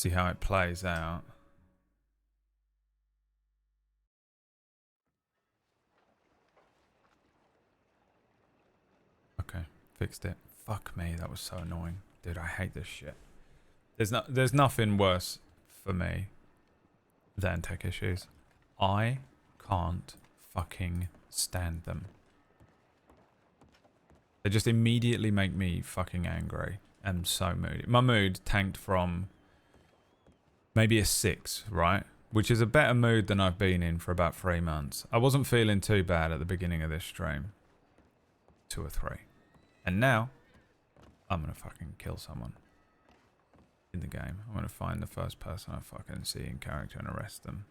see how it plays out. Okay, fixed it. Fuck me, that was so annoying. Dude, I hate this shit. There's nothing worse for me than tech issues. I can't fucking stand them. They just immediately make me fucking angry and so moody. My mood tanked from maybe a 6, right? Which is a better mood than I've been in for about 3 months. I wasn't feeling too bad at the beginning of this stream. 2 or 3. And now, I'm gonna fucking kill someone in the game. I'm gonna find the first person I fucking see in character and arrest them.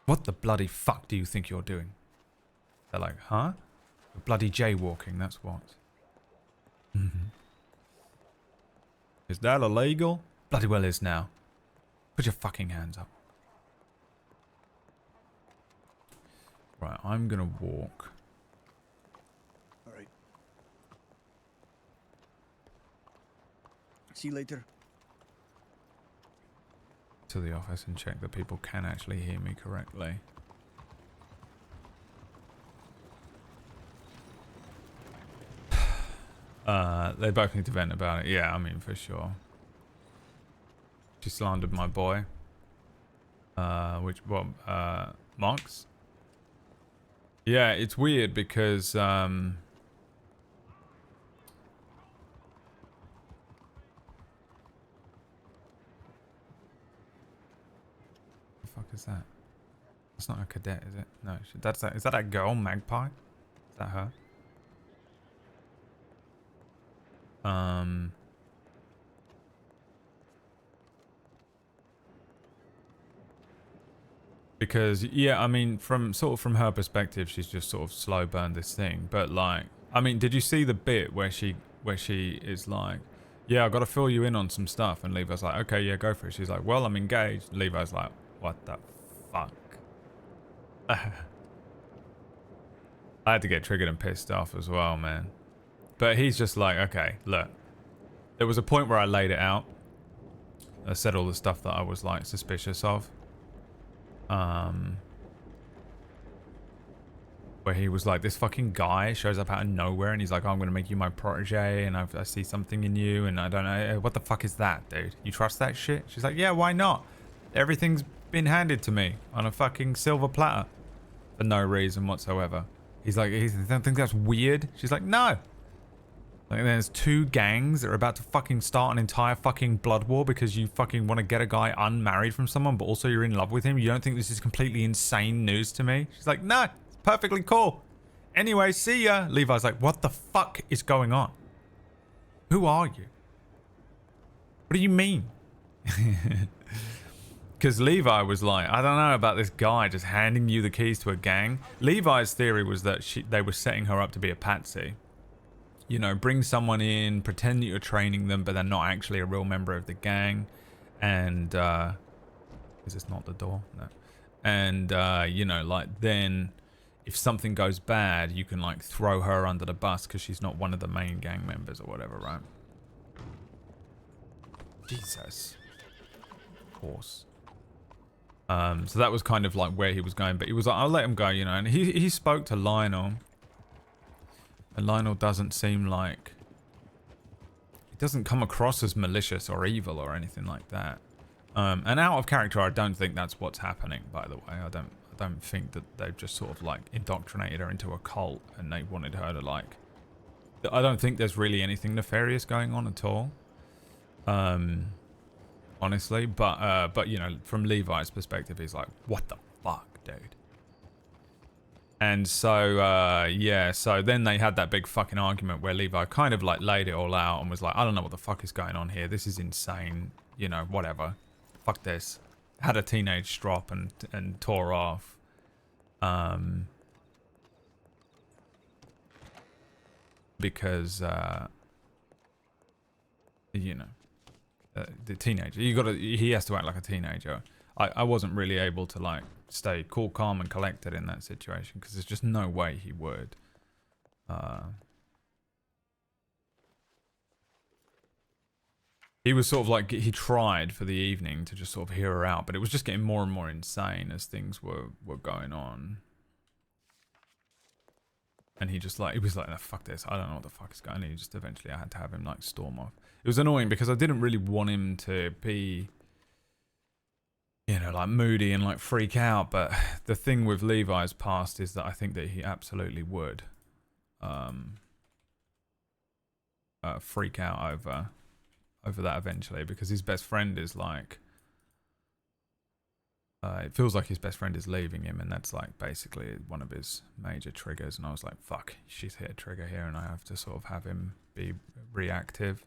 What the bloody fuck do you think you're doing? They're like, huh? You're bloody jaywalking, that's what. Is that illegal? Bloody well is now. Put your fucking hands up. Right, I'm gonna walk. Alright. See you later. To the office and check that people can actually hear me correctly. They both need to vent about it. Yeah, I mean, for sure. She slandered my boy. Marks? Yeah, it's weird because, what the fuck is that? That's not a cadet, is it? No, is that a girl, Magpie? Is that her? Because yeah, I mean, from her perspective, she's just sort of slow burned this thing. But like, I mean, did you see the bit where she is like, yeah, I got to fill you in on some stuff, and Levi's like, okay, yeah, go for it. She's like, well, I'm engaged. Levi's like, what the fuck? I had to get triggered and pissed off as well, man. But he's just like, okay, look. There was a point where I laid it out. I said all the stuff that I was like suspicious of. Where he was like, this fucking guy shows up out of nowhere and he's like, oh, I'm going to make you my protege and I see something in you and I don't know. What the fuck is that, dude? You trust that shit? She's like, yeah, why not? Everything's been handed to me on a fucking silver platter for no reason whatsoever. He's like, you don't think that's weird? She's like, no. Like, there's 2 gangs that are about to fucking start an entire fucking blood war because you fucking want to get a guy unmarried from someone, but also you're in love with him. You don't think this is completely insane news to me? She's like, no, it's perfectly cool. Anyway, see ya. Levi's like, what the fuck is going on? Who are you? What do you mean? Because Levi was like, I don't know about this guy just handing you the keys to a gang. Levi's theory was that they were setting her up to be a patsy. You know, bring someone in, pretend that you're training them, but they're not actually a real member of the gang. And, is this not the door? No. And, you know, like, then if something goes bad, you can, like, throw her under the bus because she's not one of the main gang members or whatever, right? Jesus. Of course. So that was kind of, like, where he was going. But he was like, I'll let him go, you know. And he spoke to Lionel. And Lionel doesn't seem like... He doesn't come across as malicious or evil or anything like that. And out of character, I don't think that's what's happening, by the way. I don't think that they've just sort of, like, indoctrinated her into a cult and they wanted her to, like... I don't think there's really anything nefarious going on at all. Honestly. But, you know, from Levi's perspective, he's like, what the fuck, dude? And so, yeah, so then they had that big fucking argument where Levi kind of like laid it all out and was like, I don't know what the fuck is going on here. This is insane. You know, whatever. Fuck this. Had a teenage strop and tore off. Because, you know, the teenager, he has to act like a teenager. I wasn't really able to like stay cool, calm and collected in that situation because there's just no way he would. he was sort of like, he tried for the evening to just sort of hear her out, but it was just getting more and more insane as things were going on. And he just like, he was like, oh, fuck this, I don't know what the fuck is going on. He just eventually, I had to have him like storm off. It was annoying because I didn't really want him to be, you know, like moody and like freak out. But the thing with Levi's past is that I think that he absolutely would freak out over that eventually, because his best friend is like, it feels like his best friend is leaving him, and that's like basically one of his major triggers. And I was like, fuck, she's hit a trigger here, and I have to sort of have him be reactive.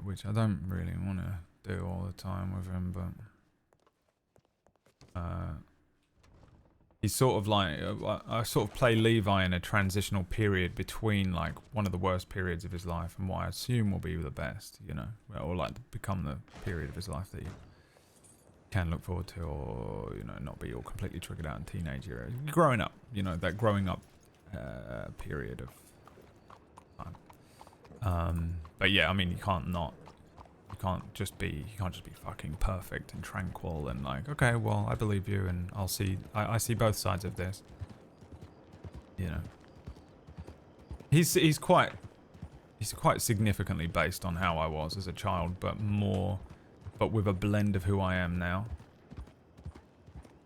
Which I don't really want to do all the time with him, but he's sort of like, I sort of play Levi in a transitional period between like one of the worst periods of his life and what I assume will be the best, you know, or like become the period of his life that he can look forward to, or, you know, not be all completely triggered out in teenage years. Growing up, you know, that growing up period of time. But yeah, I mean, you can't just be fucking perfect and tranquil and like, okay, well, I believe you, and I see both sides of this. You know, he's quite significantly based on how I was as a child, but with a blend of who I am now.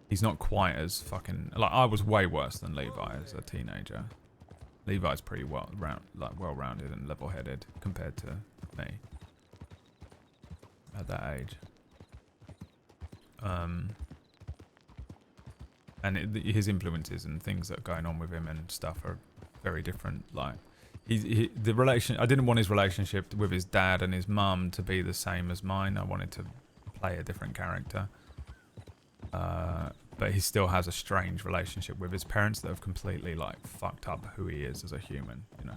He's not quite as fucking, like, I was way worse than Levi as a teenager. Levi's pretty well-rounded and level-headed compared to me at that age. And his influences and things that are going on with him and stuff are very different. Like, I didn't want his relationship with his dad and his mum to be the same as mine. I wanted to play a different character. But he still has a strange relationship with his parents that have completely like fucked up who he is as a human, you know.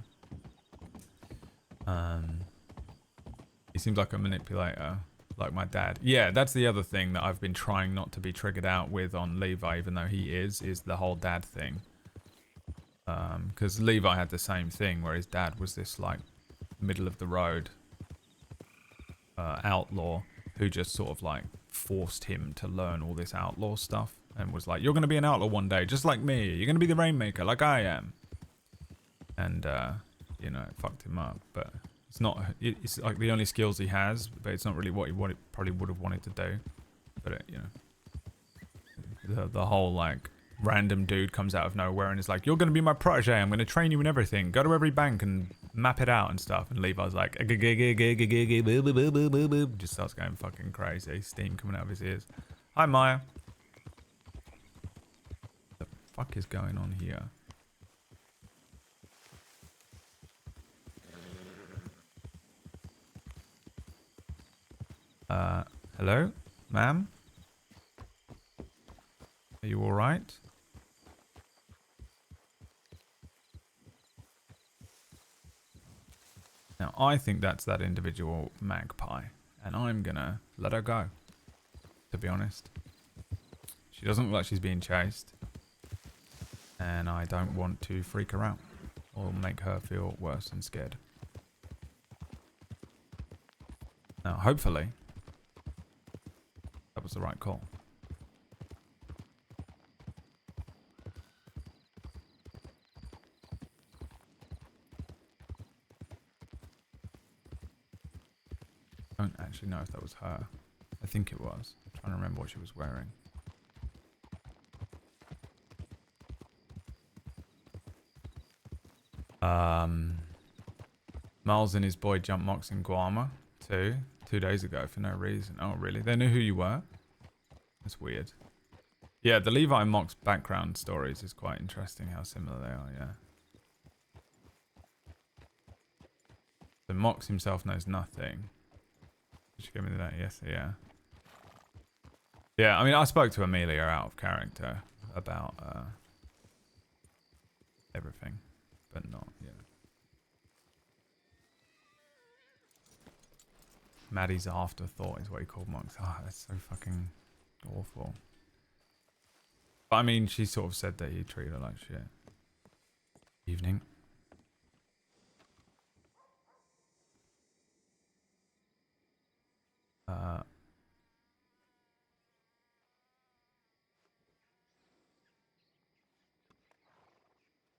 He seems like a manipulator, like my dad. Yeah, that's the other thing that I've been trying not to be triggered out with on Levi, even though he is the whole dad thing. Because Levi had the same thing, where his dad was this like middle of the road outlaw who just sort of like forced him to learn all this outlaw stuff and was like, you're going to be an outlaw one day, just like me. You're going to be the Rainmaker, like I am. And, you know, it fucked him up. But it's like the only skills he has, but it's not really what he probably would have wanted to do. But, you know, the whole, like, random dude comes out of nowhere and is like, you're going to be my protege. I'm going to train you in everything. Go to every bank and map it out and stuff. And Levi's like, just starts going fucking crazy. Steam coming out of his ears. Hi, Maya. What the fuck is going on here? Hello, ma'am? Are you all right? Now, I think that's that individual magpie, and I'm gonna let her go, to be honest. She doesn't look like she's being chased, and I don't want to freak her out or make her feel worse and scared. Now, hopefully, that was the right call. I don't actually know if that was her. I think it was. I'm trying to remember what she was wearing. Miles and his boy jumped mocks in Guarma too, 2 days ago for no reason. Oh, really? They knew who you were? That's weird. Yeah, the Levi Mox background stories is quite interesting how similar they are, yeah. So Mox himself knows nothing. Did you give me that? Yes, yeah. Yeah, I mean, I spoke to Amelia out of character about everything, but not, yeah. Maddie's afterthought is what he called Mox. Oh, that's so fucking awful. But I mean, she sort of said that he treated her like shit. Evening.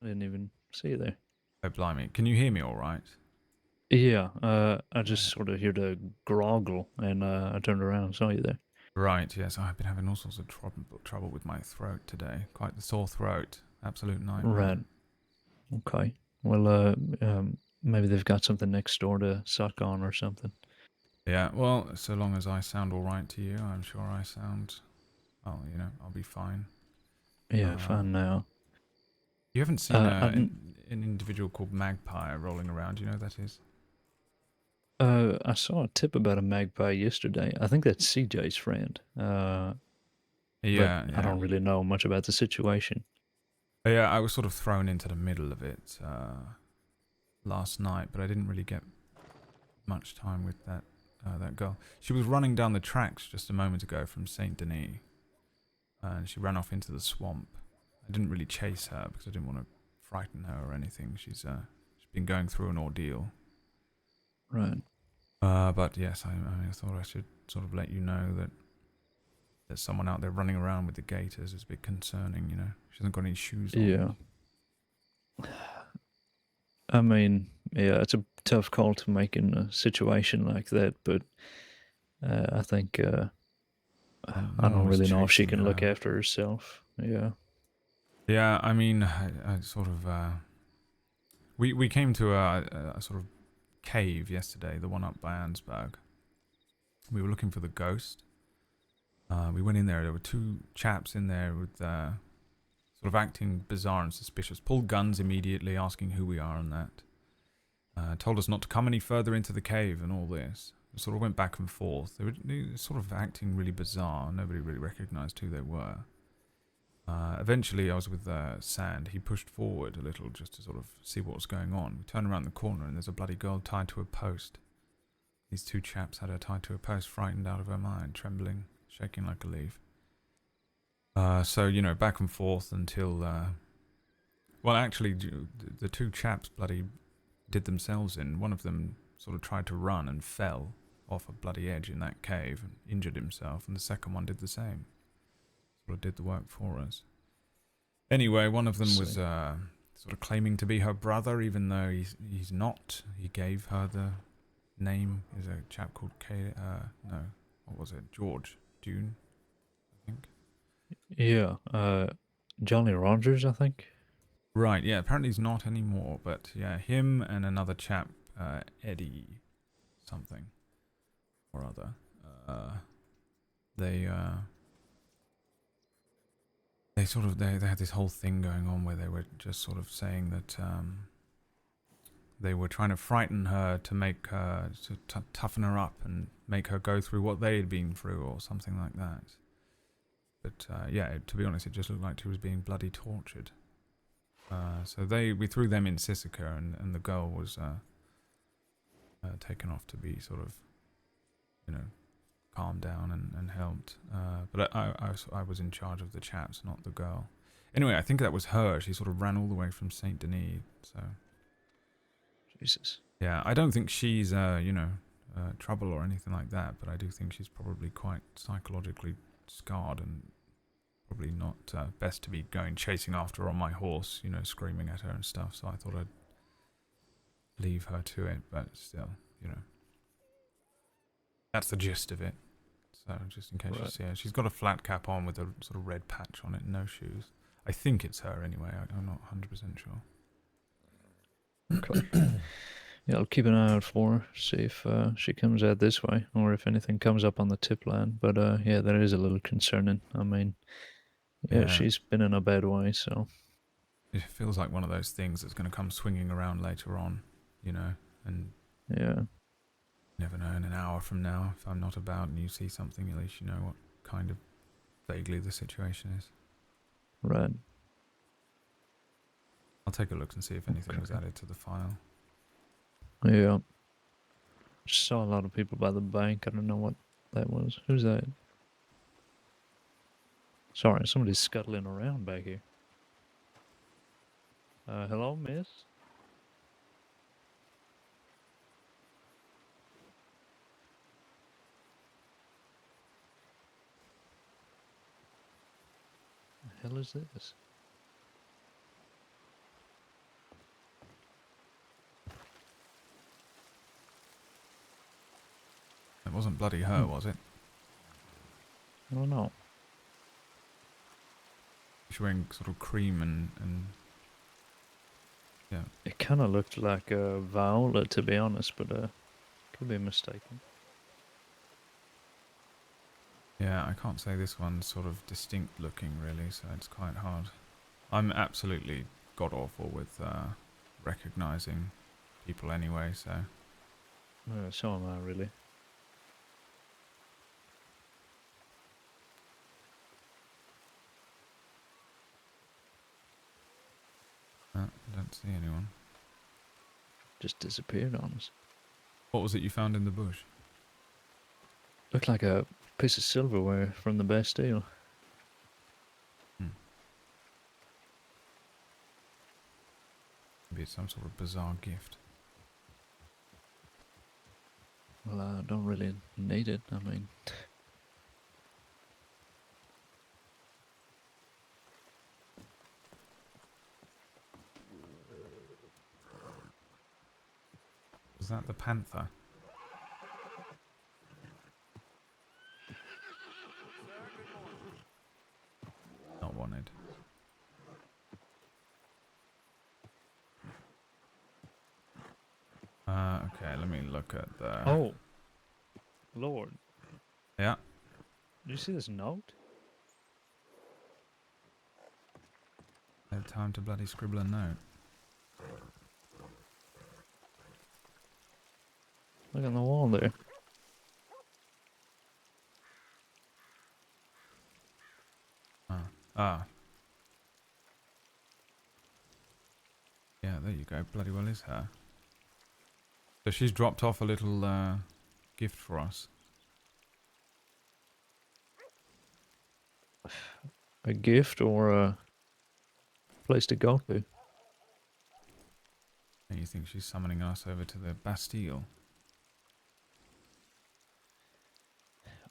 I didn't even see you there. Oh, blimey. Can you hear me all right? Yeah, I just sort of heard a groggle, and I turned around and saw you there. Right, yes. I've been having all sorts of trouble with my throat today. Quite the sore throat. Absolute Right. nightmare. Okay. Well, maybe they've got something next door to suck on or something. Yeah, well, so long as I sound all right to you, I'm sure I sound, well, I'll be fine. Yeah, Uh, fine now. you haven't seen I an individual called Magpie rolling around, do you know who that is? I saw a tip about a magpie yesterday. I think that's CJ's friend. But Yeah, I yeah. don't really know much about the situation. Yeah, I was sort of thrown into the middle of it last night, but I didn't really get much time with that girl. She was running down the tracks just a moment ago from Saint Denis, and she ran off into the swamp. I didn't really chase her because I didn't want to frighten her or anything. She's been going through an ordeal. Right. But yes, I thought I should sort of let you know that there's someone out there running around with the gators. It's a bit concerning, She hasn't got any shoes on. Yeah. I mean, yeah, it's a tough call to make in a situation like that, but I think I No one don't was really know if she chasing can look her. after herself. Yeah. Yeah, I mean, I sort of. We came to a sort of cave yesterday, the one up by Ansberg. We were looking for the ghost. We went in there. There were two chaps in there with sort of acting bizarre and suspicious. Pulled guns immediately, asking who we are and that. Told us not to come any further into the cave and all this. We sort of went back and forth. They were sort of acting really bizarre. Nobody really recognised who they were. Eventually, I was with Sand. He pushed forward a little just to sort of see what was going on. We turned around the corner and there's a bloody girl tied to a post. These two chaps had her tied to a post, frightened out of her mind, trembling, shaking like a leaf. So, back and forth until... well, actually, the two chaps bloody did themselves in. One of them sort of tried to run and fell off a bloody edge in that cave and injured himself, and the second one did the same. Sort of did the work for us. Anyway, one of them was sort of claiming to be her brother, even though he's not. He gave her the name. Is a chap called what was it? George Dune, I think. Yeah. Johnny Rogers, I think. Right. Yeah. Apparently he's not anymore. But yeah, him and another chap, Eddie, something or other. They they had this whole thing going on where they were just sort of saying that they were trying to frighten her to make her to toughen her up and make her go through what they had been through or something like that. But yeah, to be honest, it just looked like she was being bloody tortured. So we threw them in Sissika, and the girl was taken off to be sort of, calmed down and helped. But I was in charge of the chaps, not the girl. Anyway, I think that was her. She sort of ran all the way from Saint Denis. So Jesus. yeah, I don't think she's trouble or anything like that. But I do think she's probably quite psychologically scarred and probably not best to be going chasing after her on my horse, screaming at her and stuff. So I thought I'd leave her to it. But still, that's the gist of it. So just in case you see her, she's got a flat cap on with a sort of red patch on it, and no shoes. I think it's her anyway. I'm not 100% sure. Okay. Yeah, I'll keep an eye out for her, see if she comes out this way or if anything comes up on the tip line. But yeah, that is a little concerning. I mean, yeah, she's been in a bad way, so. It feels like one of those things that's going to come swinging around later on, and Yeah. never know, in an hour from now, if I'm not about and you see something, at least you know what kind of vaguely the situation is. Right. I'll take a look and see if anything was added to the file. Yeah. Just saw a lot of people by the bank. I don't know what that was. Who's that? Sorry, somebody's scuttling around back here. Hello, miss? The hell is this? It wasn't bloody her, was it? I don't know. She's wearing sort of cream and yeah. It kind of looked like Viola, to be honest, but could be mistaken. Yeah, I can't say this one's sort of distinct looking really, so it's quite hard. I'm absolutely god awful with recognizing people anyway, so So am I, really. I don't see anyone. Just disappeared on us. What was it you found in the bush? Looked like a piece of silverware from the Bastille. Maybe it's some sort of bizarre gift. Well, I don't really need it. I mean, Was that the panther? Not wanted. Okay, let me look at the... oh, Lord, Yeah. did you see this note? No time to bloody scribble a note. Look on the wall there. Ah. Yeah, there you go. Bloody well is her. So she's dropped off a little gift for us. A gift or a place to go to? And you think she's summoning us over to the Bastille?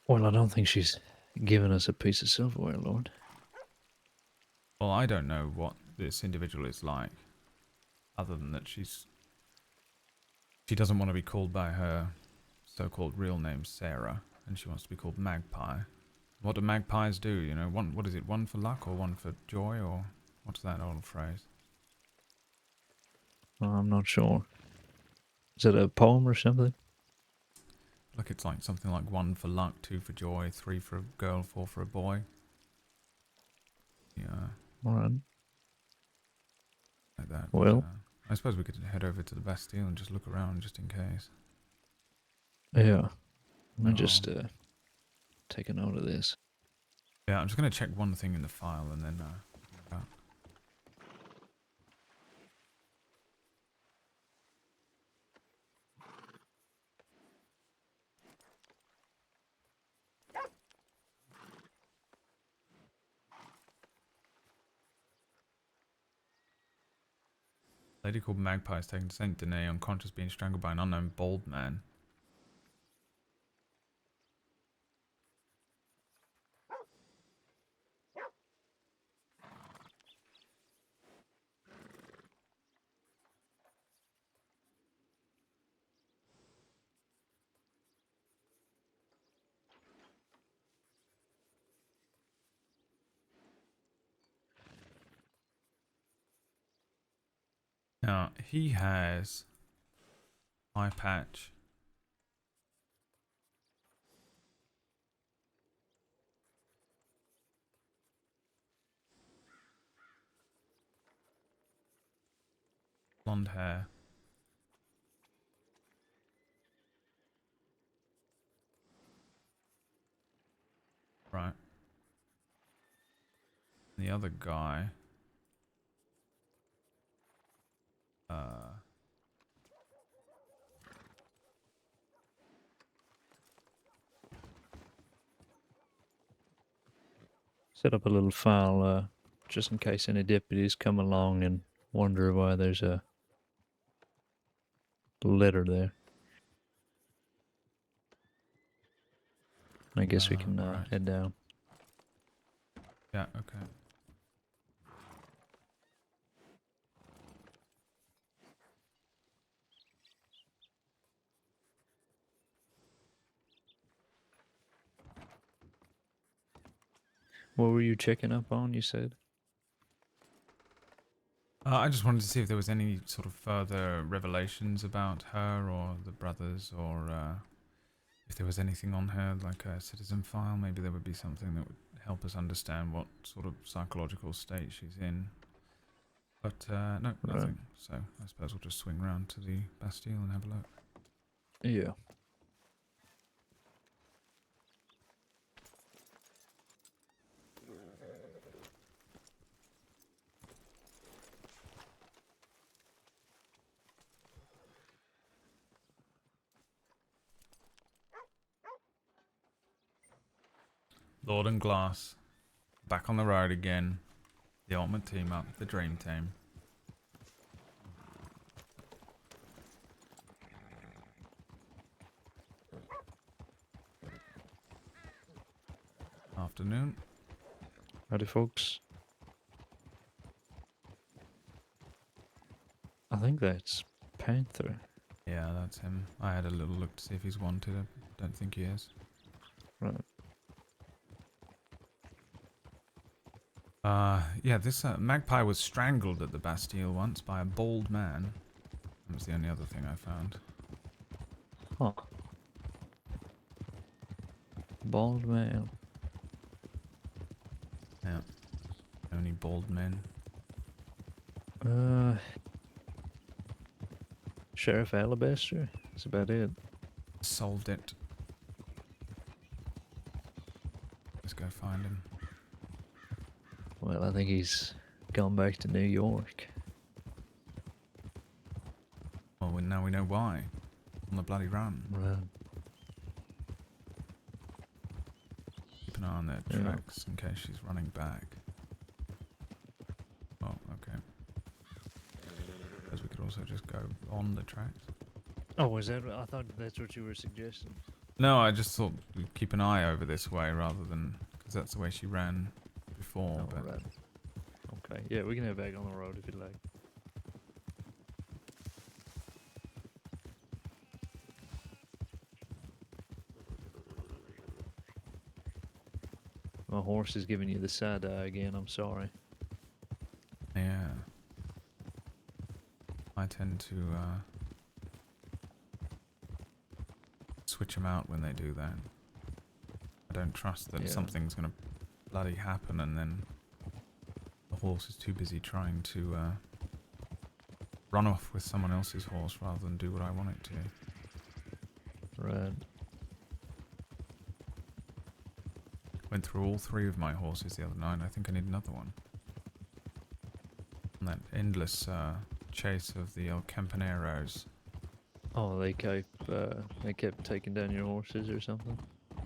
Well, I don't think she's given us a piece of silverware, Lord. Well, I don't know what this individual is like. Other than that she doesn't want to be called by her so-called real name, Sarah. And she wants to be called Magpie. What do magpies do, you know? What is it, one for luck or one for joy? Or what's that old phrase? Well, I'm not sure. Is it a poem or something? Look, it's like something like 1 for luck, 2 for joy, 3 for a girl, 4 for a boy. Yeah, Alright. like that. Well, I suppose we could head over to the Bastille and just look around just in case. yeah. Let me Oh. just take a note of this. Yeah, I'm just going to check one thing in the file and then... lady called Magpie is taken to Saint Denis unconscious, being strangled by an unknown bald man. Now, he has eye patch. Blonde hair. Right. And the other guy... Set up a little file just in case any deputies come along and wonder why there's a letter there. I guess we can right. head down. Yeah, okay. What were you checking up on, you said? I just wanted to see if there was any sort of further revelations about her or the brothers, or if there was anything on her, like a citizen file. Maybe there would be something that would help us understand what sort of psychological state she's in. But no, Right. nothing. So I suppose we'll just swing round to the Bastille and have a look. Yeah. Lord and Glass, back on the road again. The ultimate team up, the dream team. Afternoon. Howdy, folks. I think that's Panther. Yeah, that's him. I had a little look to see if he's wanted. I don't think he is. Right. Yeah, this magpie was strangled at the Bastille once by a bald man. That was the only other thing I found. Huh. Bald man. Yeah. Only bald men. Sheriff Alabaster? That's about it. Solved it. Let's go find him. Well, I think he's gone back to New York. Well, now we know why. On the bloody run. Right. Keep an eye on their Yeah. tracks in case she's running back. Oh, okay. Because we could also just go on the tracks. Oh, was that? I thought that's what you were suggesting. No, I just thought we'd keep an eye over this way rather than... Because that's the way she ran before. Oh, But right. Okay. Yeah, we can head back on the road if you'd like. My horse is giving you the side eye again. I'm sorry. yeah. I tend to switch them out when they do that. I don't trust that Yeah. something's going to bloody happen and then the horse is too busy trying to run off with someone else's horse rather than do what I want it to. Right. Went through all 3 of my horses the other night. I think I need another one. And that endless chase of the El Campaneros. Oh, they kept taking down your horses or something.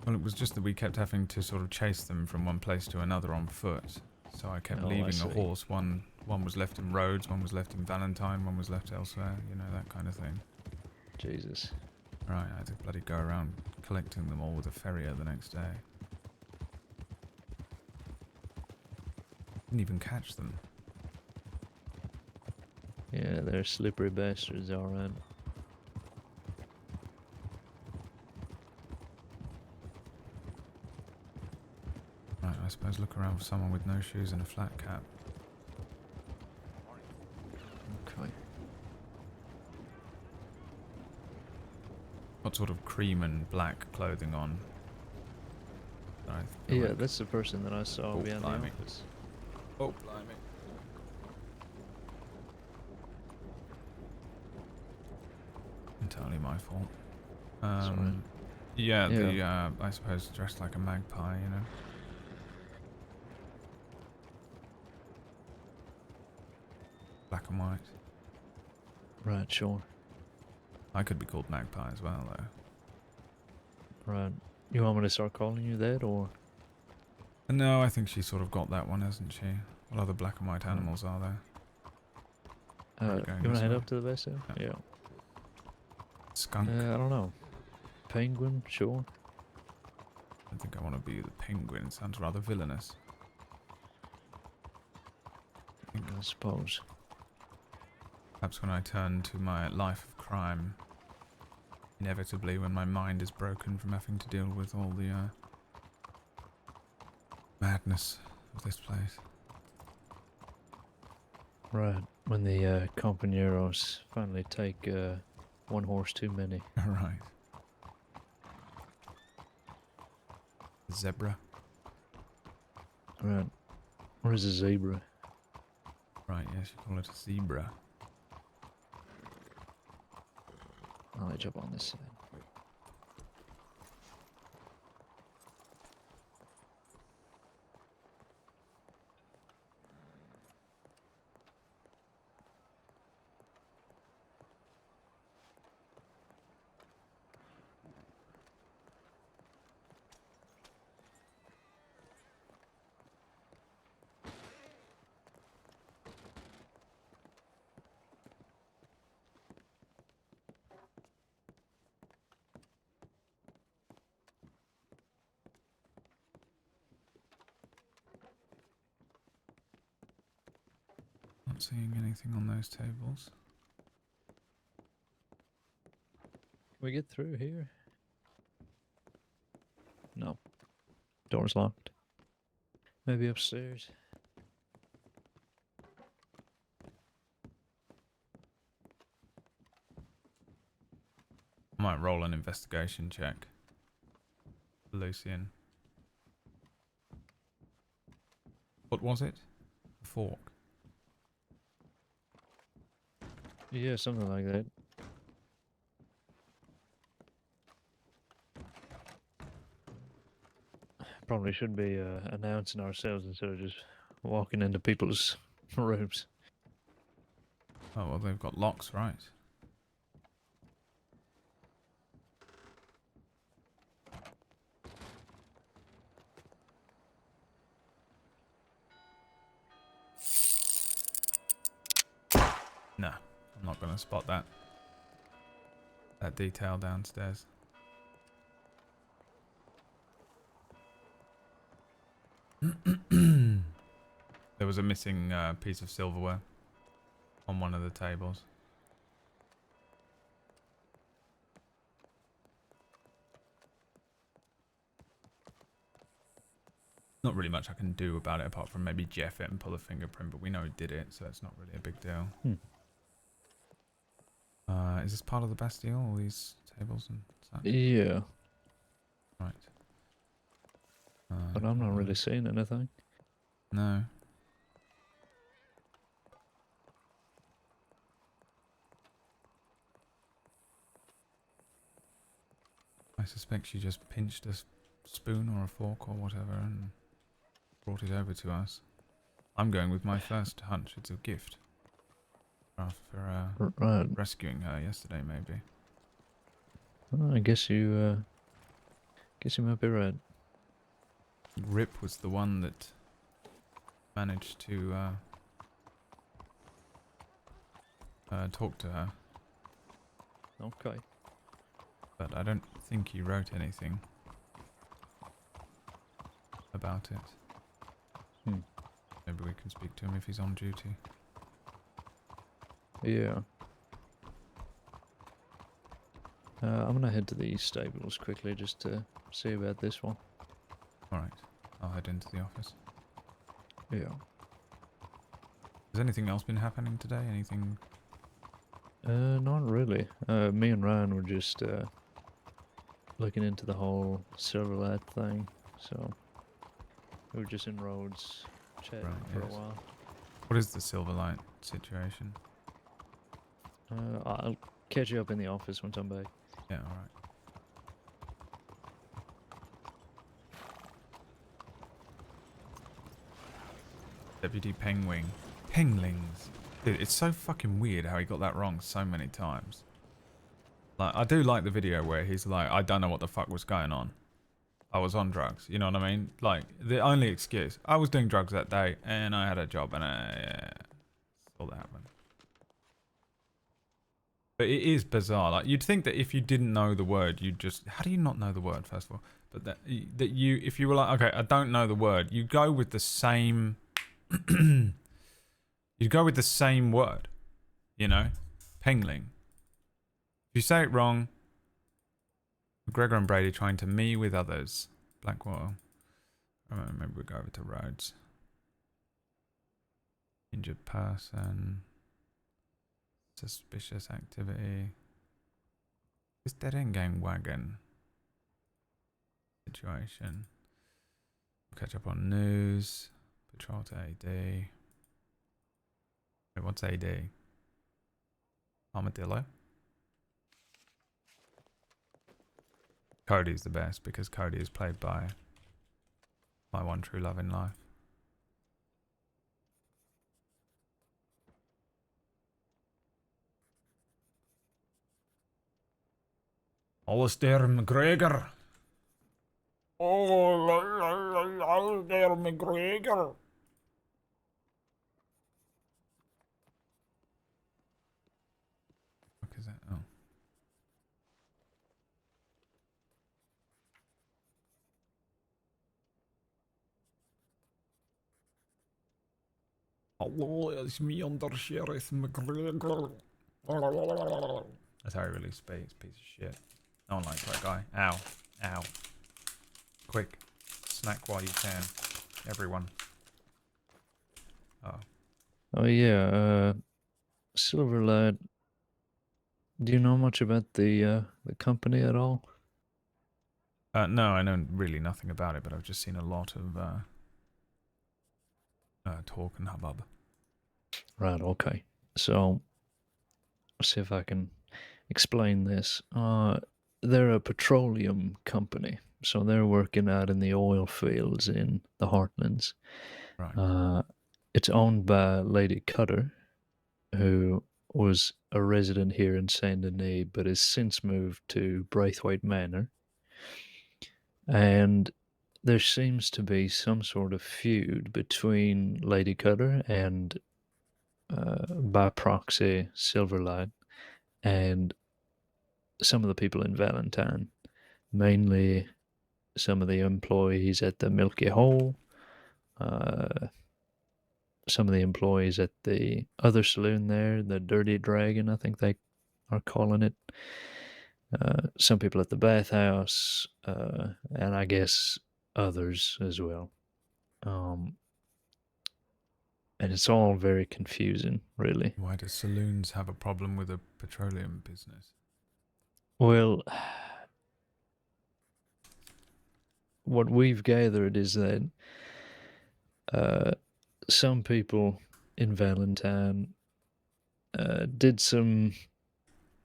Well, it was just that we kept having to sort of chase them from one place to another on foot. So I kept Oh, I leaving a see. horse. One was left in Rhodes, one was left in Valentine, one was left elsewhere. You know, that kind of thing. Jesus. Right, I had to bloody go around collecting them all with a farrier the next day. Didn't even catch them. Yeah, they're slippery bastards, alright. Right, I suppose look around for someone with no shoes and a flat cap. Okay. What sort of cream and black clothing on? I feel Yeah, like- that's the person that I saw Oh, behind blimey. the office. Oh, blimey. Entirely my fault. Sorry. Yeah, Yeah. I suppose dressed like a magpie, you know? Black and white. Right, sure. I could be called Magpie as well, though. Right. You want me to start calling you that, or? No, I think she's sort of got that one, hasn't she? What other black and white animals are there? Right, going You want this to head way. up to the vessel? Yeah. Yeah. Skunk. I don't know. Penguin, sure. I think I want to be the penguin. It sounds rather villainous. I suppose. Perhaps when I turn to my life of crime, inevitably when my mind is broken from having to deal with all the madness of this place. Right. When the compañeros finally take one horse too many. Right. Zebra. Right. Or is a zebra? Right, yes, you call it a zebra. I'll jump on this side. Not seeing anything on those tables. Can we get through here? No. Door's locked. Maybe upstairs. I might roll an investigation check. Lucien. What was it? A fork. Yeah, something like that. Probably should be announcing ourselves instead of just walking into people's rooms. Oh, well, they've got locks, right? No, I'm not going to spot that. That detail downstairs. There was a missing piece of silverware on one of the tables. Not really much I can do about it apart from maybe Jeff it and pull a fingerprint, but we know he did it, so it's not really a big deal. Is this part of the Bastille, all these tables and such? Yeah. Right. But I'm not really seeing anything. No. I suspect she just pinched a spoon or a fork or whatever and brought it over to us. I'm going with my first hunch. It's a gift. After Right. rescuing her yesterday, maybe. Well, I guess you might be right. Rip was the one that managed to talk to her, Okay. but I don't think he wrote anything about it. Maybe we can speak to him if he's on duty. Yeah. I'm gonna head to the stables quickly just to see about this one. Alright, I'll head into the office. Yeah. Has anything else been happening today? Anything? Not really. Me and Ryan were just looking into the whole Silverlight thing, so we were just in Rhodes chatting for a while. What is the Silverlight situation? I'll catch you up in the office once I'm back. Yeah, alright. Deputy Penguin. Penglings. Dude, it's so fucking weird how he got that wrong so many times. Like, I do like the video where he's like, I don't know what the fuck was going on. I was on drugs, you know what I mean? Like, the only excuse, I was doing drugs that day, and I had a job, and all that happened. But it is bizarre. Like, you'd think that if you didn't know the word, you'd just... How do you not know the word, first of all? But that you... If you were like, okay, I don't know the word, you go with the same... you go with the same word. You know? Pengling. If you say it wrong... McGregor and Brady trying to me with others. Blackwater. Maybe we go over to roads. Injured person. Suspicious activity. This dead end gang wagon. Situation. Catch up on news. Patrol to AD. Wait, what's AD? Armadillo? Cody's the best because Cody is played by my one true love in life. Alistair McGregor. Oh, Alistair McGregor. What is that? Oh. Hello, it's me, Under Sheriff McGregor. That's how he really speaks, piece of shit. No one likes that guy. Ow. Ow. Quick. Snack while you can. Everyone. Oh. Oh yeah, Silver Lad. Do you know much about the company at all? No, I know really nothing about it, but I've just seen a lot of talk and hubbub. Right. Okay. So, let's see if I can explain this. They're a petroleum company, so they're working out in the oil fields in the Heartlands. Right. It's owned by Lady Cutter, who was a resident here in Saint Denis, but has since moved to Braithwaite Manor. And there seems to be some sort of feud between Lady Cutter and, by proxy, Silverlight, and some of the people in Valentine, mainly some of the employees at the Milky Hole, uh, some of the employees at the other saloon there, the Dirty Dragon, I think they are calling it. Some people at the bathhouse, and I guess others as well. And it's all very confusing, really. Why do saloons have a problem with a petroleum business? Well, what we've gathered is that some people in Valentine did some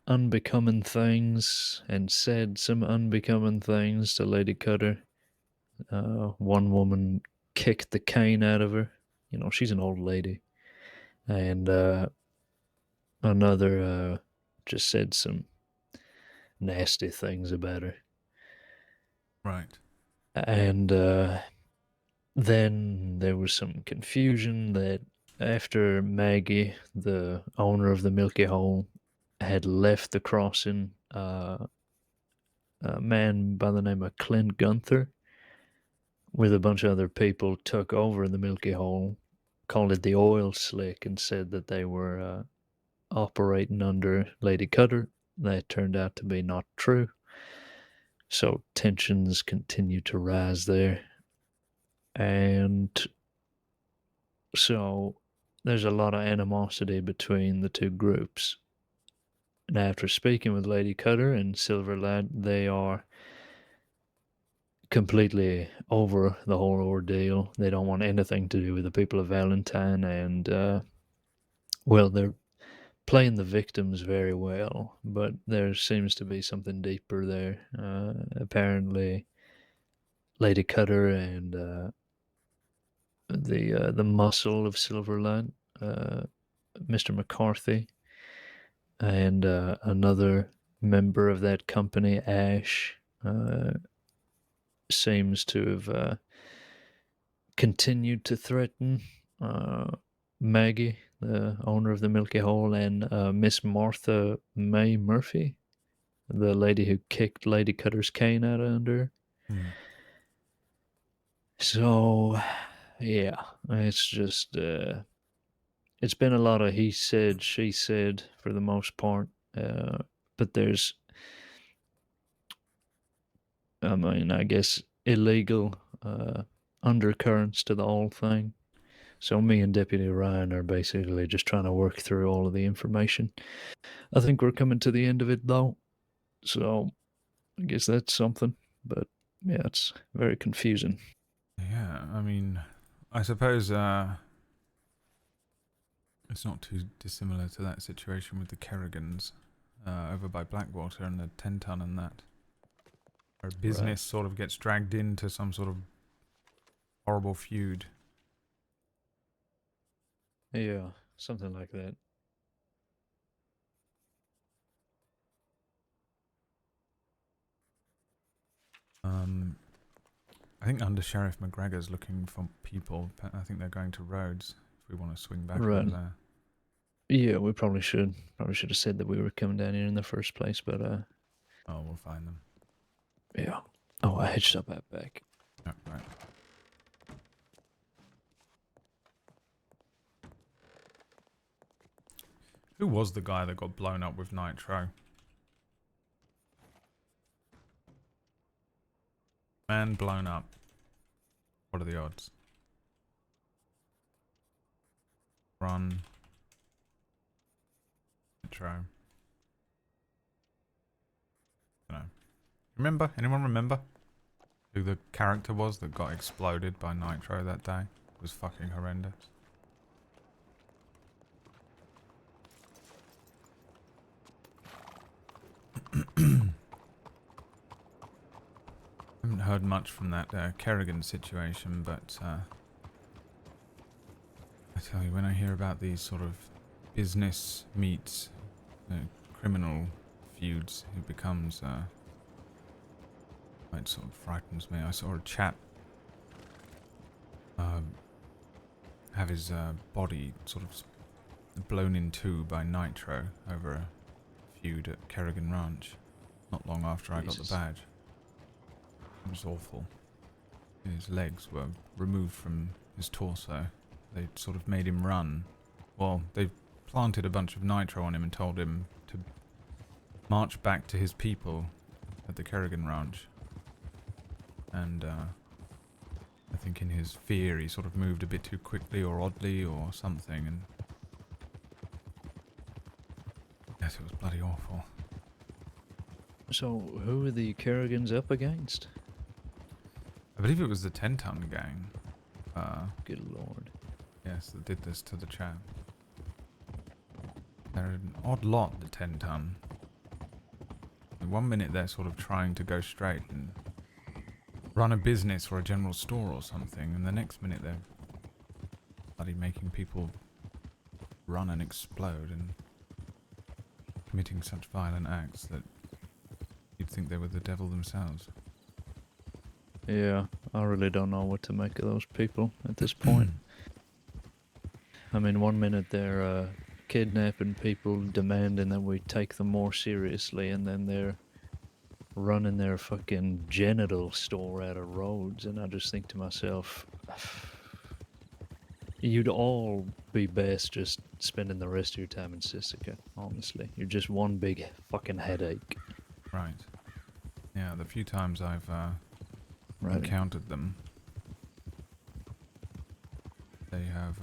unbecoming things and said some unbecoming things to Lady Cutter. One woman kicked the cane out of her. You know, she's an old lady. And another just said some nasty things about her. Right. And then there was some confusion that after Maggie, the owner of the Milky Hole, had left the crossing, a man by the name of Clint Gunther, with a bunch of other people, took over the Milky Hole, called it the oil slick, and said that they were operating under Lady Cutter. That turned out to be not true. So tensions continue to rise there. And so there's a lot of animosity between the two groups. And after speaking with Lady Cutter and Silver Lad, they are completely over the whole ordeal. They don't want anything to do with the people of Valentine, and well, they're playing the victims very well, but there seems to be something deeper there. Apparently, Lady Cutter and the muscle of Silverlight, Mr. McCarthy, and another member of that company, Ash, seems to have continued to threaten Maggie, the owner of the Milky Hole, and Miss Martha May Murphy, the lady who kicked Lady Cutter's cane out under. So, yeah, it's just it's been a lot of he said, she said for the most part, but there's, I mean, I guess illegal undercurrents to the whole thing. So me and Deputy Ryan are basically just trying to work through all of the information. I think we're coming to the end of it though, so I guess that's something. But yeah, it's very confusing. Yeah, I mean, I suppose it's not too dissimilar to that situation with the Kerrigans over by Blackwater and the 10-ton and that. Where business sort of gets dragged into some sort of horrible feud. Yeah, something like that. I think Under Sheriff McGregor's looking for people. I think they're going to Rhodes if we want to swing back over there. Yeah, we probably should. Probably should have said that we were coming down here in the first place, but Oh, we'll find them. yeah. Oh, I hitched up that back. Oh, right. Who was the guy that got blown up with nitro? Man blown up. What are the odds? Run. Nitro. I don't know. Remember? Anyone remember who the character was that got exploded by nitro that day? It was fucking horrendous. I haven't heard much from that Kerrigan situation, but I tell you, when I hear about these sort of business meets criminal feuds, it becomes it sort of frightens me. I saw a chap have his body sort of blown in two by nitro over a feud at Kerrigan Ranch not long after I got the badge. It was awful. His legs were removed from his torso. They sort of made him run. Well, they planted a bunch of nitro on him and told him to march back to his people at the Kerrigan Ranch. And I think in his fear he sort of moved a bit too quickly or oddly or something, and yes, it was bloody awful. So, who are the Kerrigans up against? I believe it was the 10-ton gang. Good lord. Yes, that did this to the chap. They're an odd lot, the 10-ton. In 1 minute they're sort of trying to go straight and run a business or a general store or something, and the next minute they're bloody making people run and explode and committing such violent acts that you'd think they were the devil themselves. Yeah, I really don't know what to make of those people at this point. I mean, 1 minute they're kidnapping people, demanding that we take them more seriously, and then they're running their fucking genital store out of Rhodes, and I just think to myself, you'd all be best just spending the rest of your time in Sisika, honestly. You're just one big fucking headache. Right. Yeah, the few times I've encountered them, they have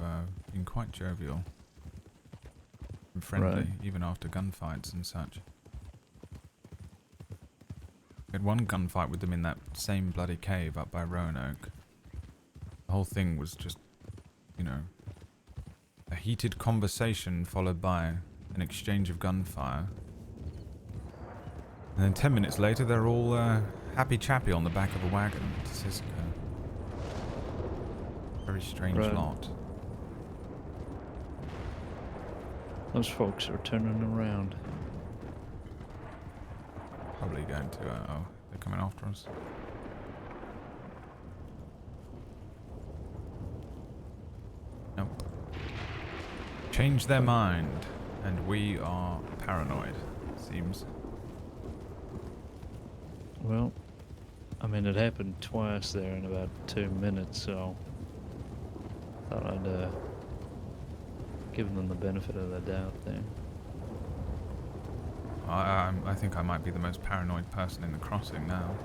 been quite jovial and friendly, even after gunfights and such. I had one gunfight with them in that same bloody cave up by Roanoke. The whole thing was just, you know, a heated conversation followed by an exchange of gunfire. And then 10 minutes later, they're all happy-chappy on the back of a wagon to Siska. Very strange lot. Those folks are turning around. Probably going to, oh, they're coming after us. Nope. Change their mind, and we are paranoid, it seems. Well, I mean, it happened twice there in about 2 minutes, so thought I'd give them the benefit of the doubt there. I think I might be the most paranoid person in the crossing now.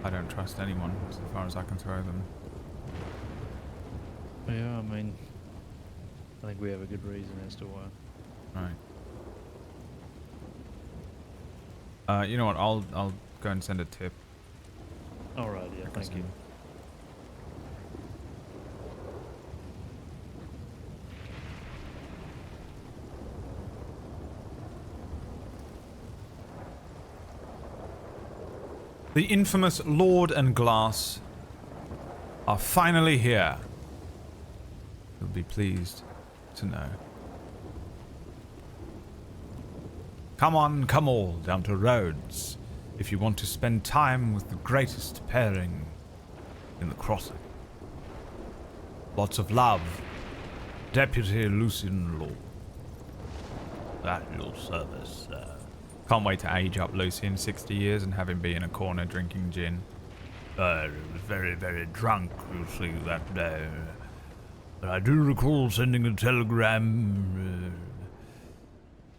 I don't trust anyone so far as I can throw them. Yeah, I mean, I think we have a good reason as to why. Right. You know what? I'll go and send a tip. Alright, yeah, thank you. The infamous Lorde and Glass are finally here. You'll be pleased to know. Come on, come all, down to Rhodes, if you want to spend time with the greatest pairing in the crossing. Lots of love, Deputy Lucien Lorde. At your service, sir. Can't wait to age up Lucien 60 years and have him be in a corner drinking gin. I was very, very drunk, you see, that day. But I do recall sending a telegram.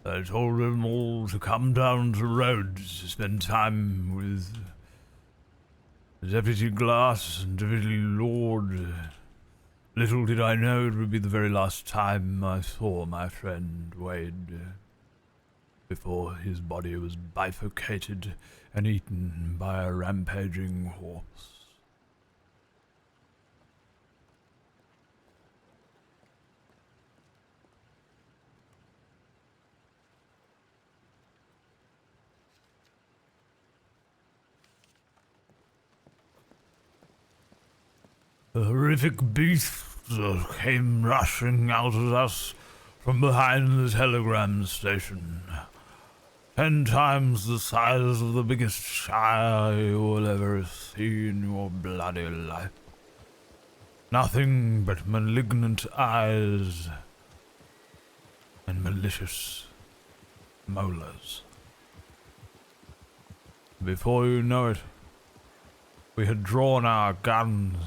I told them all to come down to Rhodes to spend time with Deputy Glass and Deputy Lorde. Little did I know it would be the very last time I saw my friend Wade, before his body was bifurcated and eaten by a rampaging horse. The horrific beast came rushing out at us from behind the telegram station. 10 times the size of the biggest shire you will ever see in your bloody life. Nothing but malignant eyes and malicious molars. Before you know it, we had drawn our guns,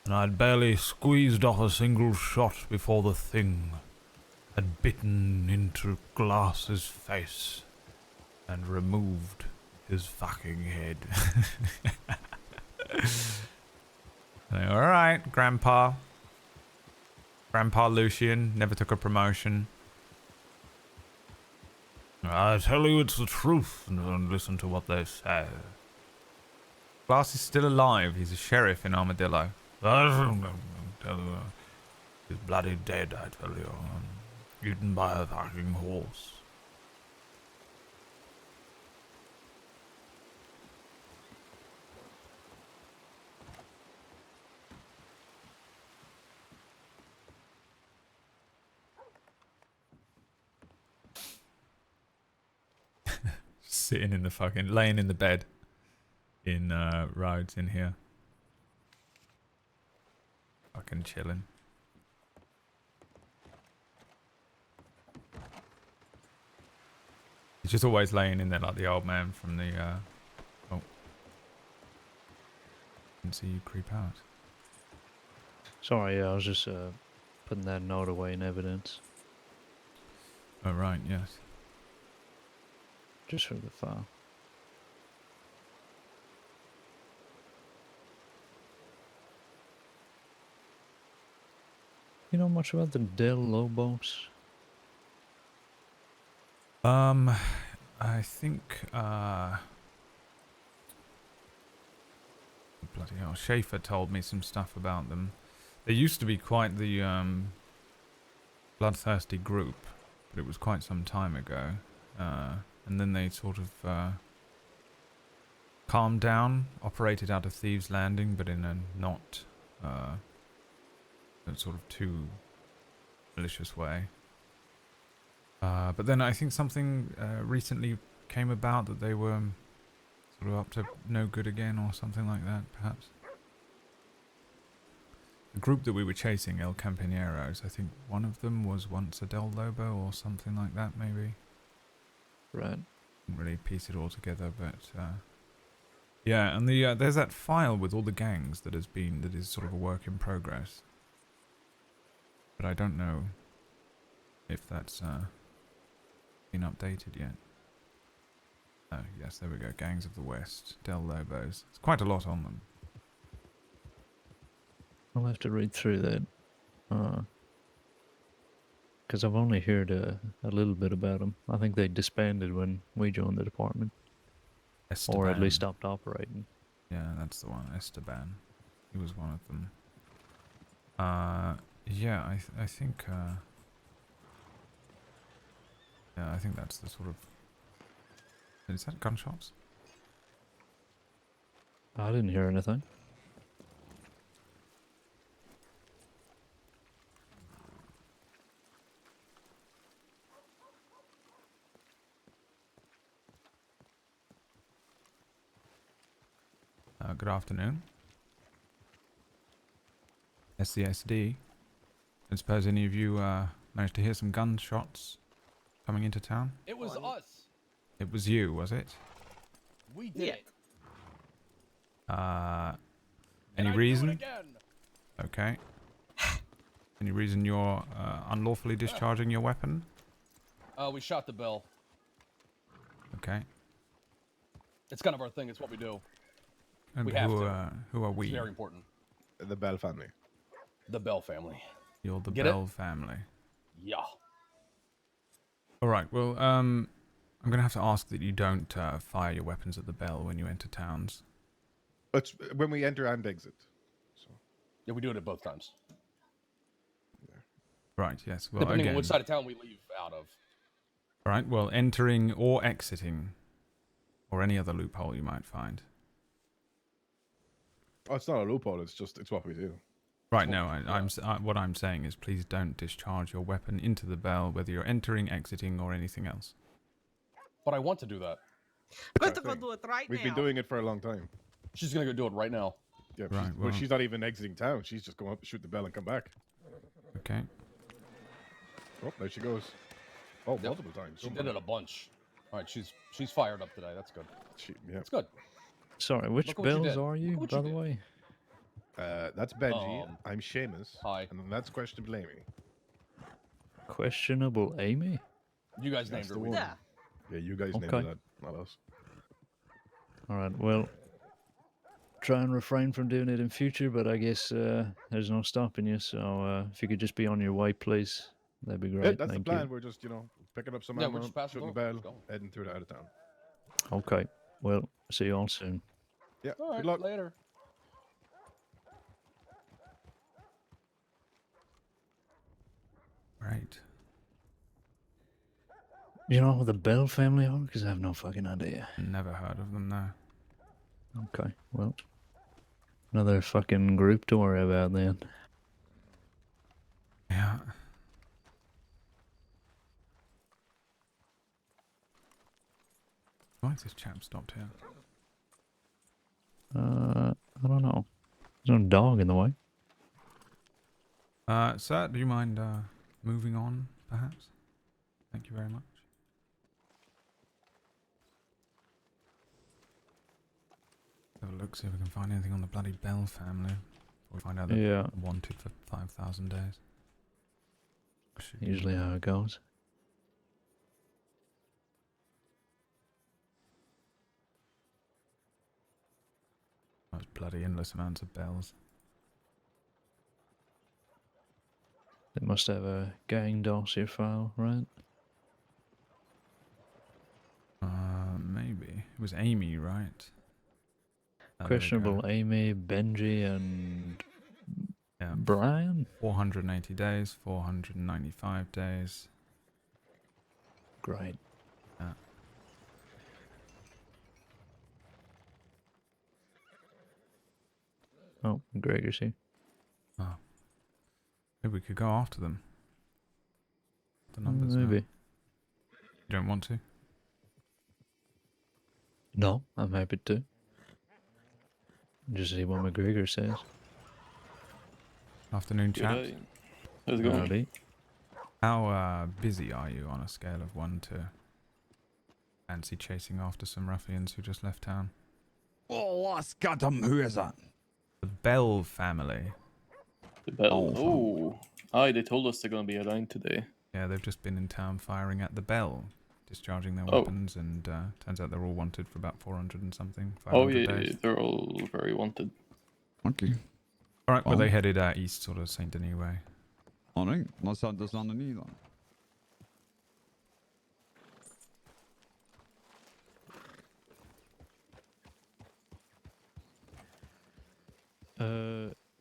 and I'd barely squeezed off a single shot before the thing had bitten into Glass's face and removed his fucking head. Alright, Grandpa. Grandpa Lucien never took a promotion. I tell you it's the truth, and don't listen to what they say. Glass is still alive. He's a sheriff in Armadillo. He's bloody dead, I tell you. Eaten by a fucking horse. Sitting in the fucking, laying in the bed in Rhodes in here. Fucking chilling. He's just always laying in there like the old man from the, oh. Didn't see you creep out. Sorry, yeah, I was just putting that note away in evidence. Oh, right, yes. Just for the file. You know much about the Del Lobos? I think, bloody hell, Schaefer told me some stuff about them. They used to be quite the, bloodthirsty group, but it was quite some time ago. And then they sort of, calmed down, operated out of Thieves' Landing, but in a not, sort of too malicious way. But then I think something recently came about that they were sort of up to no good again or something like that, perhaps. The group that we were chasing, El Campaneros, I think one of them was once a Del Lobo or something like that, maybe. Right. Didn't really piece it all together, but yeah, and the there's that file with all the gangs that is sort of a work in progress. But I don't know if that's been updated yet. Oh, yes, there we go. Gangs of the West. Del Lobos. It's quite a lot on them. I'll have to read through that. Because I've only heard a little bit about them. I think they disbanded when we joined the department. Esteban. Or at least stopped operating. Yeah, that's the one. Esteban. He was one of them. Yeah, I think... yeah, I think that's the sort of... Is that gunshots? I didn't hear anything. Good afternoon. SCSD. I suppose any of you managed to hear some gunshots coming into town? It was us. It was you, was it? We did it. Any reason? Okay. Any reason you're unlawfully discharging your weapon? We shot the bell. Okay. It's kind of our thing. It's what we do. And We have who to. are we? It's very important. The Bell family. The Bell family. You're the Get Bell it? family. Yeah. All right. Well, I'm gonna have to ask that you don't fire your weapons at the Bell when you enter towns. It's when we enter and exit. So Yeah, we do it at both times. Right. Yes. Well, Depending again. on which side of town we leave out of. All right. Well, entering or exiting, or any other loophole you might find. oh, it's not a loophole. It's what we do. Right. No. What I'm saying is, please don't discharge your weapon into the Bell, whether you're entering, exiting, or anything else. But I want to do that. Good to our go thing. do it right We've now. been doing it for a long time. She's gonna go do it right now. Yeah. Right, Well, well- she's not even exiting town. She's just going up, shoot the bell, and come back. Okay. Oh, there she goes. Oh, Yep. multiple times. She did it a bunch. All right, she's fired up today. That's good. Yeah. That's good. Sorry, which Look what you bells did. are you, Look what by you the did. way? That's Benji. Um, I'm Seamus. hi. And then that's Questionable Amy. Questionable Amy? You guys That's named her. the we one. didn't. Yeah. Yeah, you guys named Okay. that, not us. Alright, well, try and refrain from doing it in future, but I guess there's no stopping you, so if you could just be on your way, please, that'd be Yeah, great. that's the Thank plan. you. We're just, picking up some Yeah, we're ammo, just passing shooting the through. bell, Just going. heading through the out of town. Okay, well, see you all soon. Yeah, All right, good luck. later. Right. You know who the Bell family are? Because I have no fucking idea. Never heard of them, no. Okay, well, another fucking group to worry about then. Yeah. Why has this chap stopped here? I don't know. There's no dog in the way. Sir, do you mind moving on, perhaps? Thank you very much. Have a look, see if we can find anything on the bloody Bell family. Or we find out that Yeah. they're wanted for 5,000 days. Should be- Usually how it goes. Those bloody endless amounts of bells. They must have a gang dossier file, right? Maybe. It was Amy, right? Oh, there we go. Questionable Amy, Benji, and Yeah. Brian? 480 days, 495 days. Great. Yeah. Oh, Gregor's here. Oh. Maybe we could go after them. The numbers. now. Maybe. You don't want to? No, I'm happy to. Just see what McGregor says. Afternoon, chaps. G'day. How's it going? Howdy. How busy are you on a scale of 1 to fancy chasing after some ruffians who just left town? Who is that? The Bell family. The bell. Oh, Oh, aye, they told us they're gonna be around today. Yeah, they've just been in town firing at the Bell. discharging their Oh. weapons, and turns out they're all wanted for about 400 and something. 500 Oh yeah, days. they're all very wanted. Okay. All right, well, they Oh. headed east, sort of Saint Denis way. Alright, let's head to Saint Denis then.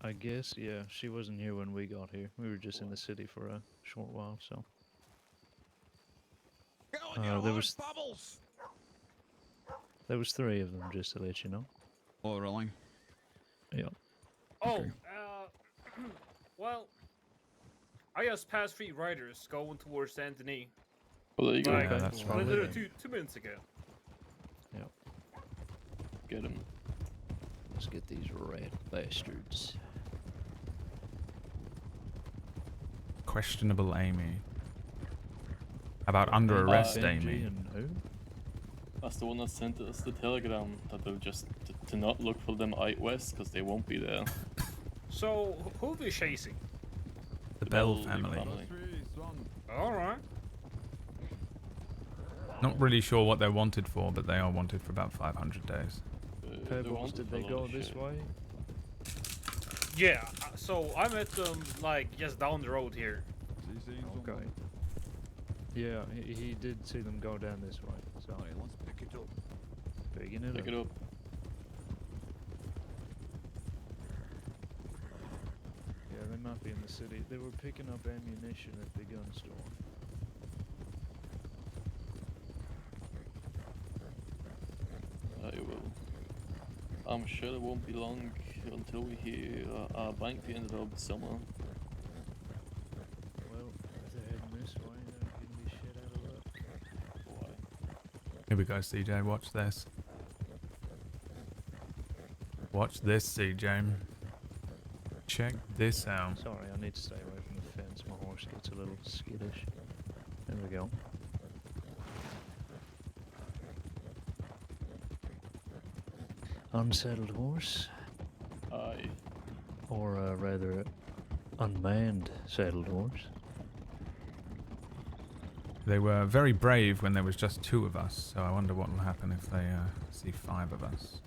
I guess, yeah, she wasn't here when we got here. We were just in the city for a short while, so. There was 3 of them, just to let you know. Oh, really? Yeah. Oh, Okay. well, I just passed 3 riders going towards Saint Denis. Well, there you go. Like, Yeah, that's fine. literally 2 minutes ago. Yeah. Get him. Let's get these red bastards. Questionable Amy. About under arrest, Benji Amy? and who? That's the one that sent us the telegram that they'll just to not look for them out west because they won't be there. So, who are we chasing? The Bell family. Alright. Not really sure what they're wanted for, but they are wanted for about 500 days. They're Pebbles, wanted did for a they lot go of this shit. way? Yeah, so I met them, like, just down the road here. Okay. Yeah, he did see them go down this way, so. Let's pick it up. Picking it Pick up. it up. Yeah, they might be in the city. They were picking up ammunition at the gun store. I will. I'm sure it won't be long until we hear our bank ended up somewhere. Well, if they're heading this way, they're gonna be shit out of luck. Why? Here we go, CJ. Watch this. Watch this, CJ. Check this out. Sorry, I need to stay away from the fence. My horse gets a little skittish. There we go. Unsettled horse, Aye. or rather, unmanned saddled horse. They were very brave when there was just 2 of us, so I wonder what will happen if they see 5 of us.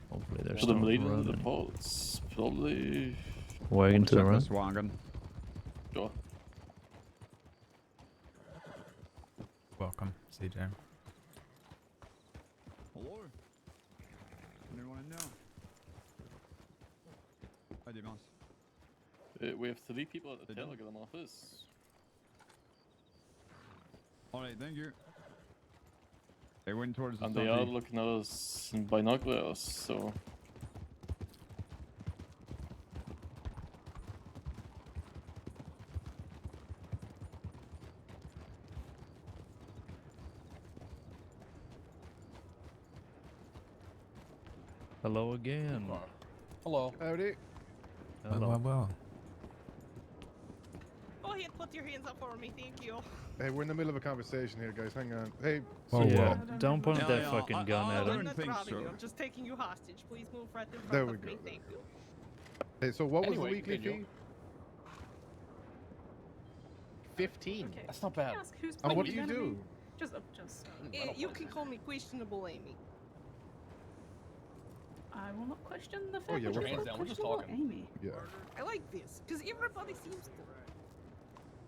Hopefully they're For them still leading the running. pots, probably. Wagon to the Check right. this wagon. Sure. Welcome, CJ. Hello? Anyone in there? Hi, Dimas. We have 3 people at the They don't. telegram office. Alright, thank you. They went towards the And they are study. looking at us in binoculars, so. Hello again. Hello. Howdy. Hello. Well. Go ahead, put your hands up for me, thank you. Hey, we're in the middle of a conversation here, guys. Hang on. Hey, Whoa, Yeah, whoa. don't point Yeah, that yeah, fucking gun I at don't him. I'm not think robbing so. you, I'm just taking you hostage. Please move right in front There of we me, go. thank you. hey, so what was Anyway, the weekly continue. fee? 15. Okay. That's not bad. Ask who's And what do playing you enemy? do? Just Eh, you can call me questionable Amy. I will not question the fact Oh, yeah, that we're you're hands down, we're just questionable talking. Amy. Yeah. I like this, because everybody seems to.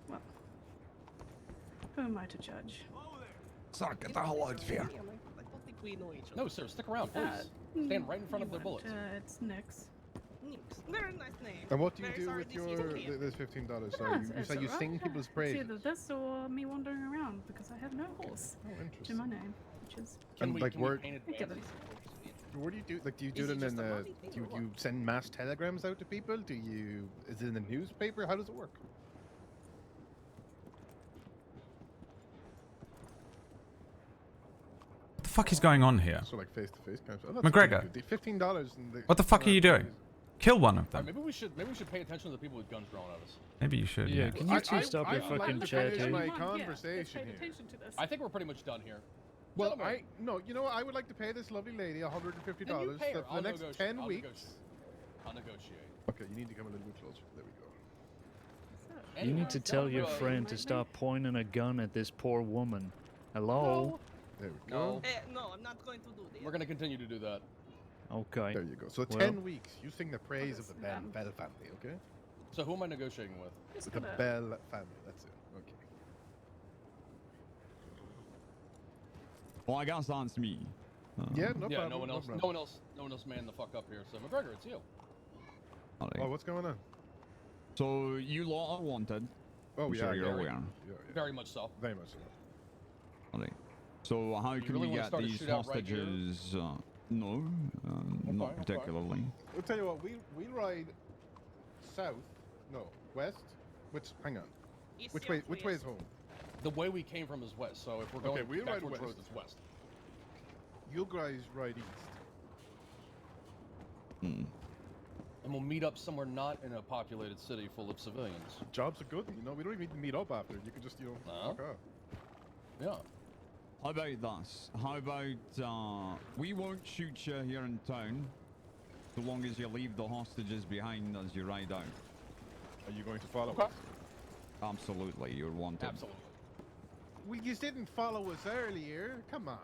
Well, who am I to judge? Sir, get the hell out of here. Yeah, I don't think we know each other. No, sir, stick around, please. Stand right in front of their bullets. It's Nyx. Very nice name. And what do you Very do sorry with this your is okay. this $15? So Yeah, you it's say you alright. sing people's It's praises. either this or me wandering around because I have no horse Oh, to interesting. my name, which is And like can we where paint I get it. where do you do like do you do Is it it in just a a money thing do or what? you send mass telegrams out to people? Do you is it in the newspaper? How does it work? What the fuck is going on here? So like face to face kind of. Oh, McGregor. $15 and What the fuck are you doing? Kill one of Alright, them. maybe we should pay attention to the people with guns drawn at us. Maybe you should. Yeah, Yeah. can you two stop your I would fucking like to chat finish here? my Come on, yeah, conversation let's pay here. attention to this. I think we're pretty much done here. Well, Gentlemen, you know what? I would like to pay this lovely lady $150 then you pay her. for the next 10 weeks. I'll negotiate. Okay, you need to come a little bit closer. There we go. You need to tell your Anyway, friend to stop pointing a gun at this poor woman. Hello? There we No. go. No, I'm not going to do this. We're gonna continue to do that. Okay. There you go. So Well- 10 weeks. You sing the praise of the Listen, Bell family, okay? So who am I negotiating with? Just The gonna. Bell family. That's it. Okay. Well, I guess that's me. Yeah, no Yeah, problem. no one else. problem. No one else man the fuck up here. So McGregor, it's you. Alright. Oh, what's going on? So you lot are wanted. Oh, I'm yeah, sure you're yeah, aware. yeah. Very much so. Very much so. Alright. So how You can really we wanna get start a these shootout right here? hostages? No, not okay. particularly. I'll tell you what, we ride south, no, west. Hang on. It's Which way is home? The way we came from is west. So if we're going Okay, we'll back ride towards west. roads, it's west. You guys ride east. Hmm. And we'll meet up somewhere not in a populated city full of civilians. Jobs are good, you know, we don't even need to meet up after. You can just, No. fuck off. Yeah. How about this? How about we won't shoot you here in town, so long as you leave the hostages behind as you ride out. Are you going to follow Okay. us? Absolutely, you're wanted. Absolutely. Well, you didn't follow us earlier. Come on.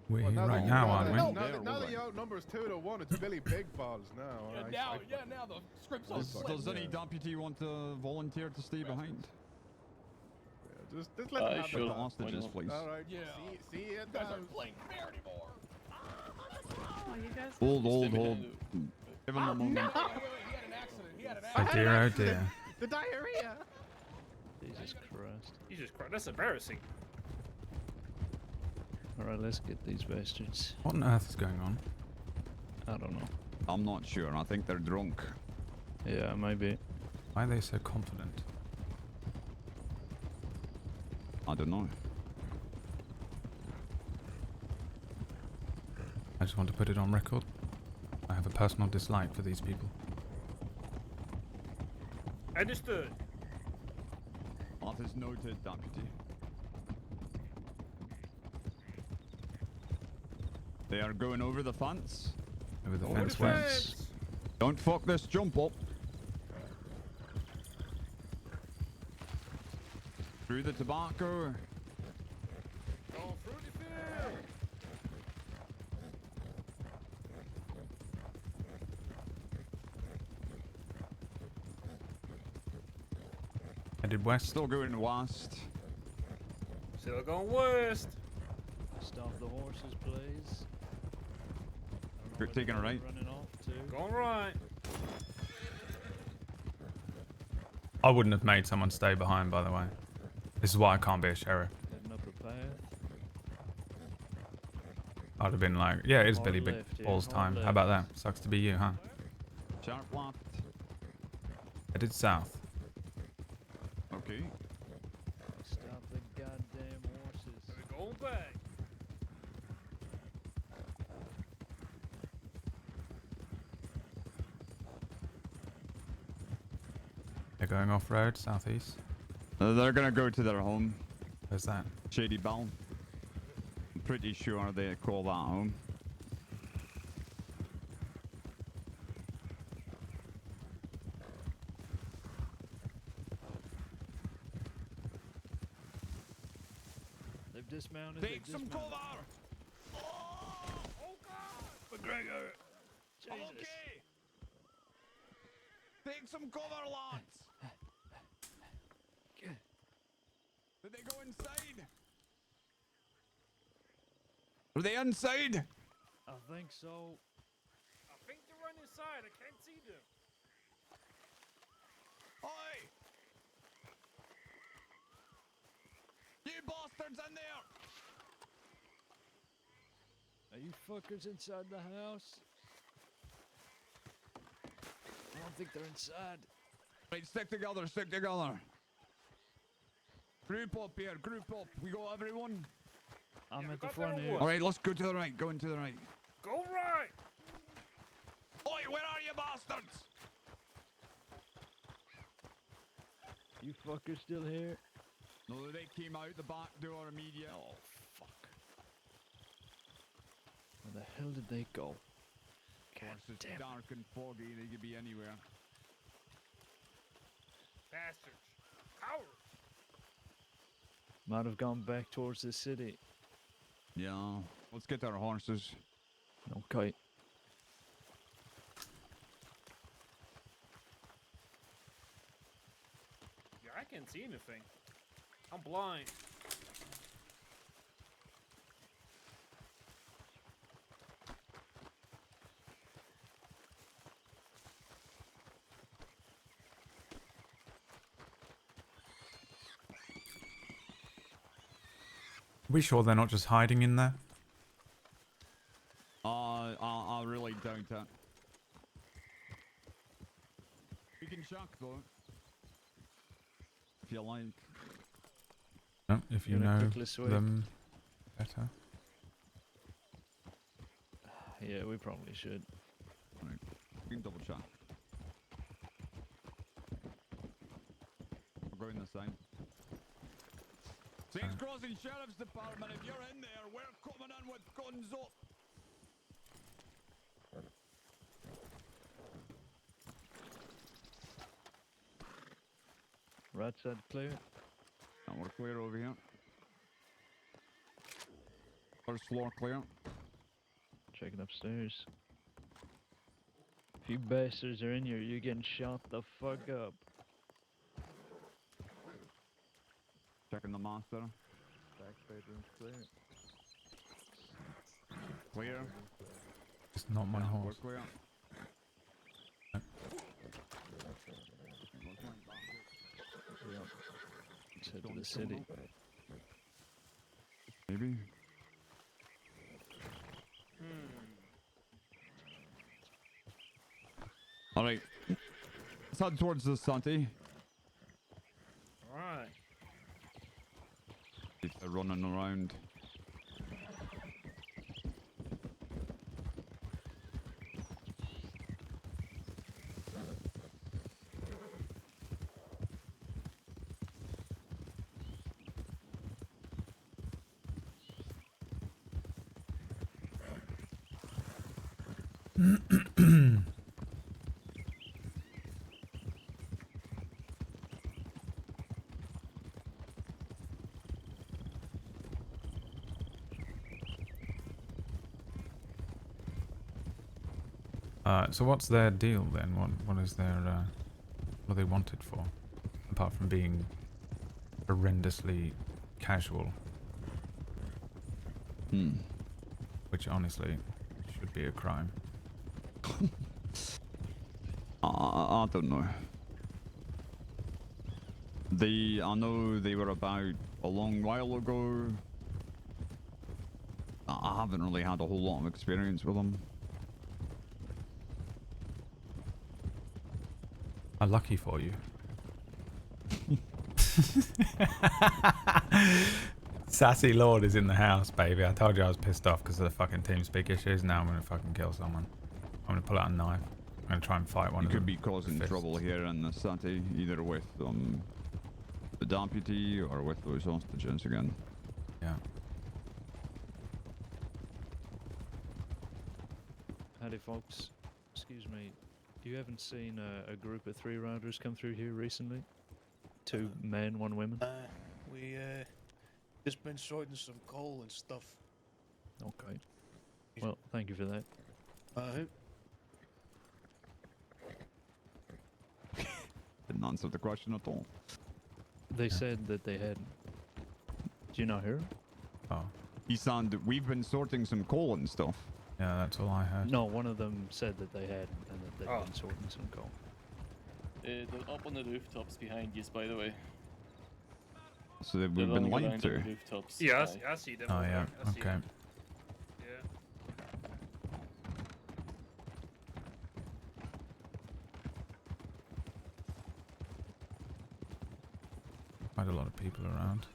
We're Well, here right that- now, now aren't that- we? Now, There, that, now was that I? you outnumber us 2 to 1, it's Billy Big Balls now. Now the script's on Does, flip. does any deputy want to volunteer to stay behind? Yeah, just let them have Sure. the The fun. hostages, please. All right. Yeah. See you You at guys the aren't playing fair anymore. Oh, you guys. Hold, hold, Stimmy hold. didn't Give him a moment. Wait, he had an accident. He had an Oh accident. dear, oh dear. The diarrhea. Jesus Christ. Jesus Christ, that's embarrassing. Alright, let's get these bastards. What on earth is going on? I don't know. I'm not sure. I think they're drunk. Yeah, maybe. Why are they so confident? I don't know. I just want to put it on record. I have a personal dislike for these people. Understood. That is noted, deputy. They are going over the fence. Over the Over fence the where? fence. Don't fuck this jump up. Through the tobacco. Going through the field. Headed west. Still going west. Still going west. Stop the horses, please. You're taking a right. Running off too. Going right. I wouldn't have made someone stay behind, by the way. This is why I can't be a sheriff. Heading up a path. I'd have been like, yeah, it is Hard Billy Big left, yeah, Balls hard time. How about that? Sucks to be you, huh? Sharp left. Headed south. Okay. Stop the goddamn horses. We're going back. They're going off road, southeast. They're gonna go to their home. Where's that? Shady Bell. I'm pretty sure they call that home. They've dismounted. Take they've some dismounted. cover! Oh God! McGregor. Jesus. Take some cover, lads! Did they go inside? Are they inside? I think so. I think they're running inside. I can't see them. Oi! You bastards in there! Are you fuckers inside the house? I don't think they're inside. Right, stick together, stick together. Group up here, group up. We got everyone. I'm Yeah, at the got front that here. one. Alright, let's go to the right, going to the right. Go right. Oi, where are you bastards? You fuckers still here? No, they came out the back door immediately. Oh, fuck. Where the hell did they go? God It's damn it. dark and foggy, they could be anywhere. Bastards. Cowards. Might have gone back towards the city. Yeah. Let's get our horses. Okay. Yeah, I can't see anything. I'm blind. Are we sure they're not just hiding in there? I really doubt it. We can check though. If you like. No, if you Gonna know quickly sweep. them better. Yeah, we probably should. Right. We can double check. We're going this side. Saints Crossing Sheriff's Department, if you're in there, we're coming in with guns up. Right side clear. And we're clear over here. First floor clear. Checking upstairs. If you bastards are in here, you're getting shot the fuck up. Checking the master. Back bedroom's clear. Clear. It's not my Yeah, horse. we're clear. Yep. Let's head to the city. Maybe. Alright. Let's head towards the Santi. Alright. They're running around. So what's their deal then? What is their what are they wanted for? Apart from being horrendously casual. Which honestly should be a crime. I don't know. I know they were about a long while ago. I haven't really had a whole lot of experience with them. Lucky for you. Sassy Lorde is in the house, baby. I told you I was pissed off because of the fucking TeamSpeak issues. Now I'm gonna fucking kill someone. I'm gonna pull out a knife. I'm gonna try and fight one You of them. could be causing with trouble fists. here in the city, either with the deputy or with those hostages again. Yeah. Howdy, folks. Excuse me. You haven't seen a group of 3 rounders come through here recently? 2 men, 1 woman? We just been sorting some coal and stuff. Okay. Well, thank you for that. Didn't answer the question at all. They said that they hadn't. Do you not hear 'em? Oh. He said we've been sorting some coal and stuff. Yeah, that's all I heard. No, one of them said that they hadn't and that they'd been sorting some coal. They're up on the rooftops behind you, by the way. So we've They're been running lied around on to. the rooftops. Yeah, aye. I see them. Oh over yeah. there. I see Okay. them. Yeah. Quite a lot of people around.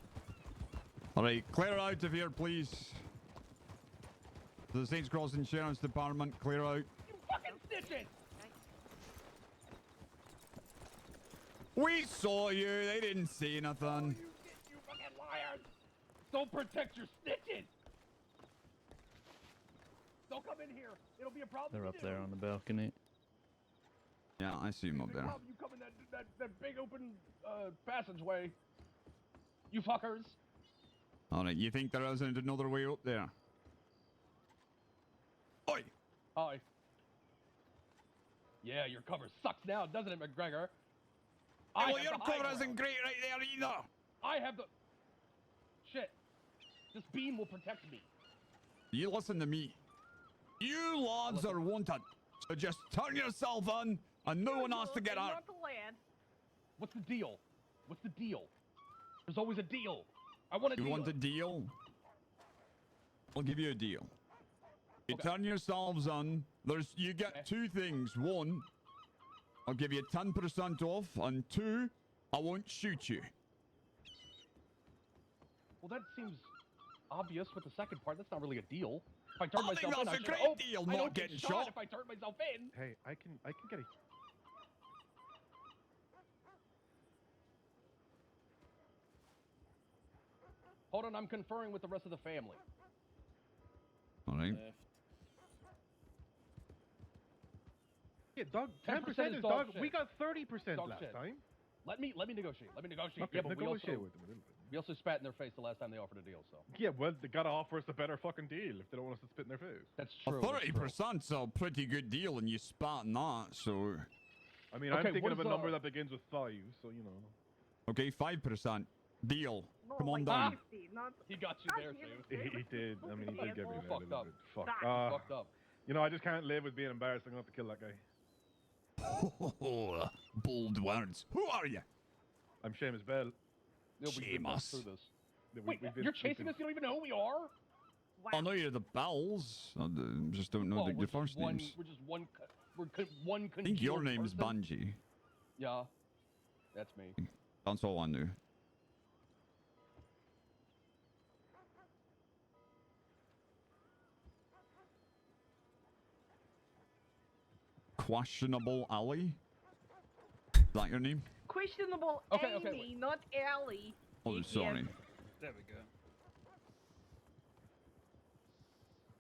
Alright, clear out of here, please. The Saints Crossing Sheriff's Department, clear out. You fucking snitching! We saw you, they didn't see nothing. You fucking liars! Don't protect your snitching! Don't come in here. It'll be a problem. They're for up you. there on the balcony. Yeah, I see him up there. You come in that big open passageway. You fuckers. All right, you think there isn't another way up there? Oi! Hi. Yeah, your cover sucks now, doesn't it, McGregor? Well, your cover isn't great right there either. I have the... Shit. This beam will protect me. You listen to me. You lads are wanted. So just turn yourself in and no one has to get out. What's the deal? What's the deal? There's always a deal. I want a deal. You want a deal? I'll give you a deal. You turn yourselves in. You get two things. One, I'll give you 10% off, and two, I won't shoot you. Well, that seems obvious with the second part. That's not really a deal. If I turn I think myself that's in, a great deal, I not don't get getting shot shot. if I turn myself in. Hey, I can get a... Hold on, I'm conferring with the rest of the family. All right. Left. Yeah, dog. 10% 10% is is dog dog. shit. We got 30% Dog last shit. time. Let me negotiate. Let me negotiate. Okay, Yeah, but negotiate with them a little bit. we also spat in their face the last time they offered a deal, so. Yeah, well, they gotta offer us a better fucking deal if they don't want us to spit in their face. That's Well, true. that's true. 30%'s a pretty good deal, and you spat in that, so... I mean, Okay, I'm thinking what of a is, number that begins with 5, so you know. Okay, 5%. Deal. More Come on like down. 50, not... He got you there, too. He did. I mean, he did get me there a Fucked little up. bit. Fuck. Stop. Fucked up. You know, I just can't live with being embarrassed. I'm gonna have to kill that guy. Bold words. Who are you? I'm Seamus Bell. You'll be good Seamus. through this. We- Wait, we've been- you're we've chasing been- us? You don't even know who we are? Wow. I know you're the Bells. I just don't know Well, your first names. We're just one. One. I think your congealed name's person. Bungie. Yeah, that's me. That's all I knew. Questionable Alley? Is that your name? Questionable Okay, Amy, okay, wait. not Ellie. Oh, Idiot. sorry. There we go.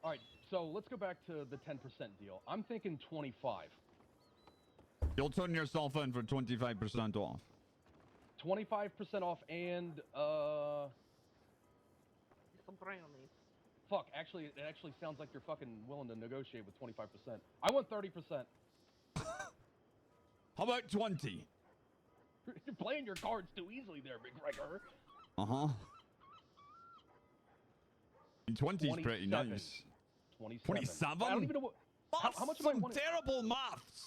All right, so let's go back to the 10% deal. I'm thinking 25. You'll turn yourself in for 25% off. 25% off and Some brownies. fuck. Actually, it actually sounds like you're fucking willing to negotiate with 25%. I want 30%. How about 20? You're playing your cards too easily there, McGregor. Uh-huh. 20's pretty 27. nice. 27. 27? I don't even know what. That's How much am I some wanted? terrible maths.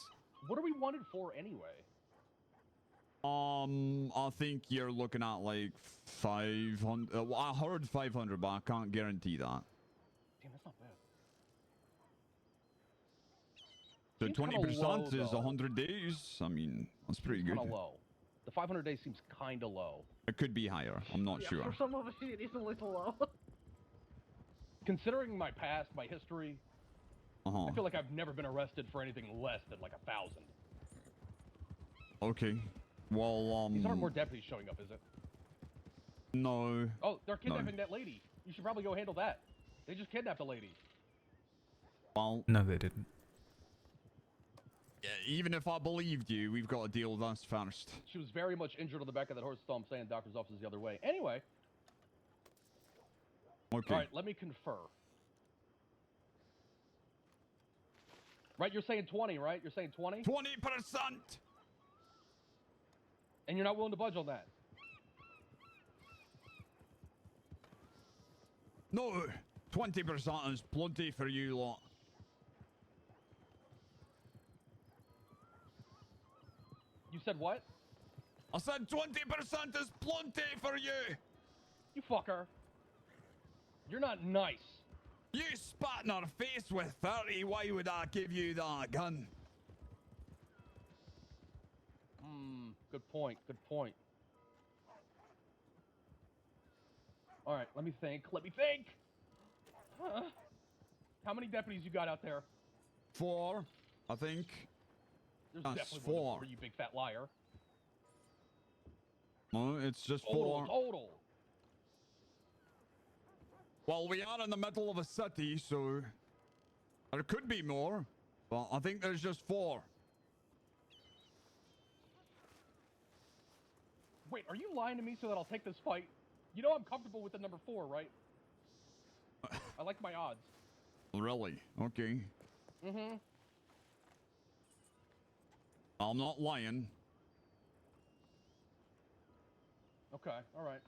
What are we wanted for anyway? I think you're looking at like 500. Well, I heard 500, but I can't guarantee that. Damn, that's not bad. So Seems kinda 20% low, is though. 100 days. I mean, that's pretty good. Kind of low. The 500 days seems kind of low. It could be higher. I'm not Yeah, sure. for some of us it is a little low. Considering my past, my history, Uh-huh. I feel like I've never been arrested for anything less than like 1,000. Okay. Well, These aren't more deputies showing up, is it? no. Oh, they're kidnapping that lady. You should probably go handle that. They just kidnapped a lady. Well, No, they didn't. yeah, even if I believed you, we've got to deal with us first. She was very much injured on the back of that horse, so I'm saying doctor's office is the other way. Anyway, Okay. all right, let me confer. Right, you're saying 20, right? You're saying 20? 20%! And you're not willing to budge on that? No, 20% is plenty for you lot. You said what? I said 20% is plenty for you. You fucker. You're not nice. You spat in our face with 30. Why would I give you that gun? Good point. Good point. All right, let me think. Let me think. How many deputies you got out there? 4, I think. There's That's definitely more than 4. 4, you big fat liar. No, it's just 4. Total. Well, we are in the middle of a city, so there could be more. But I think there's just 4. Wait, are you lying to me so that I'll take this fight? You know I'm comfortable with the number 4, right? I like my odds. Really? Okay. Mm-hmm. I'm not lying. Okay, alright.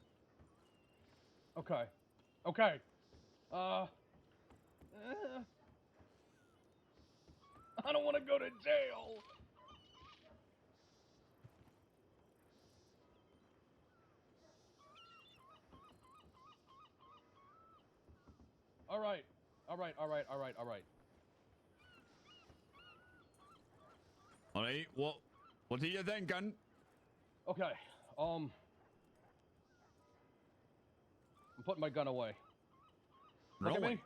Okay. Okay. I don't want to go to jail. Alright. Alright. Alright, what are you thinking? Okay, I'm putting my gun away. Look at Really? me.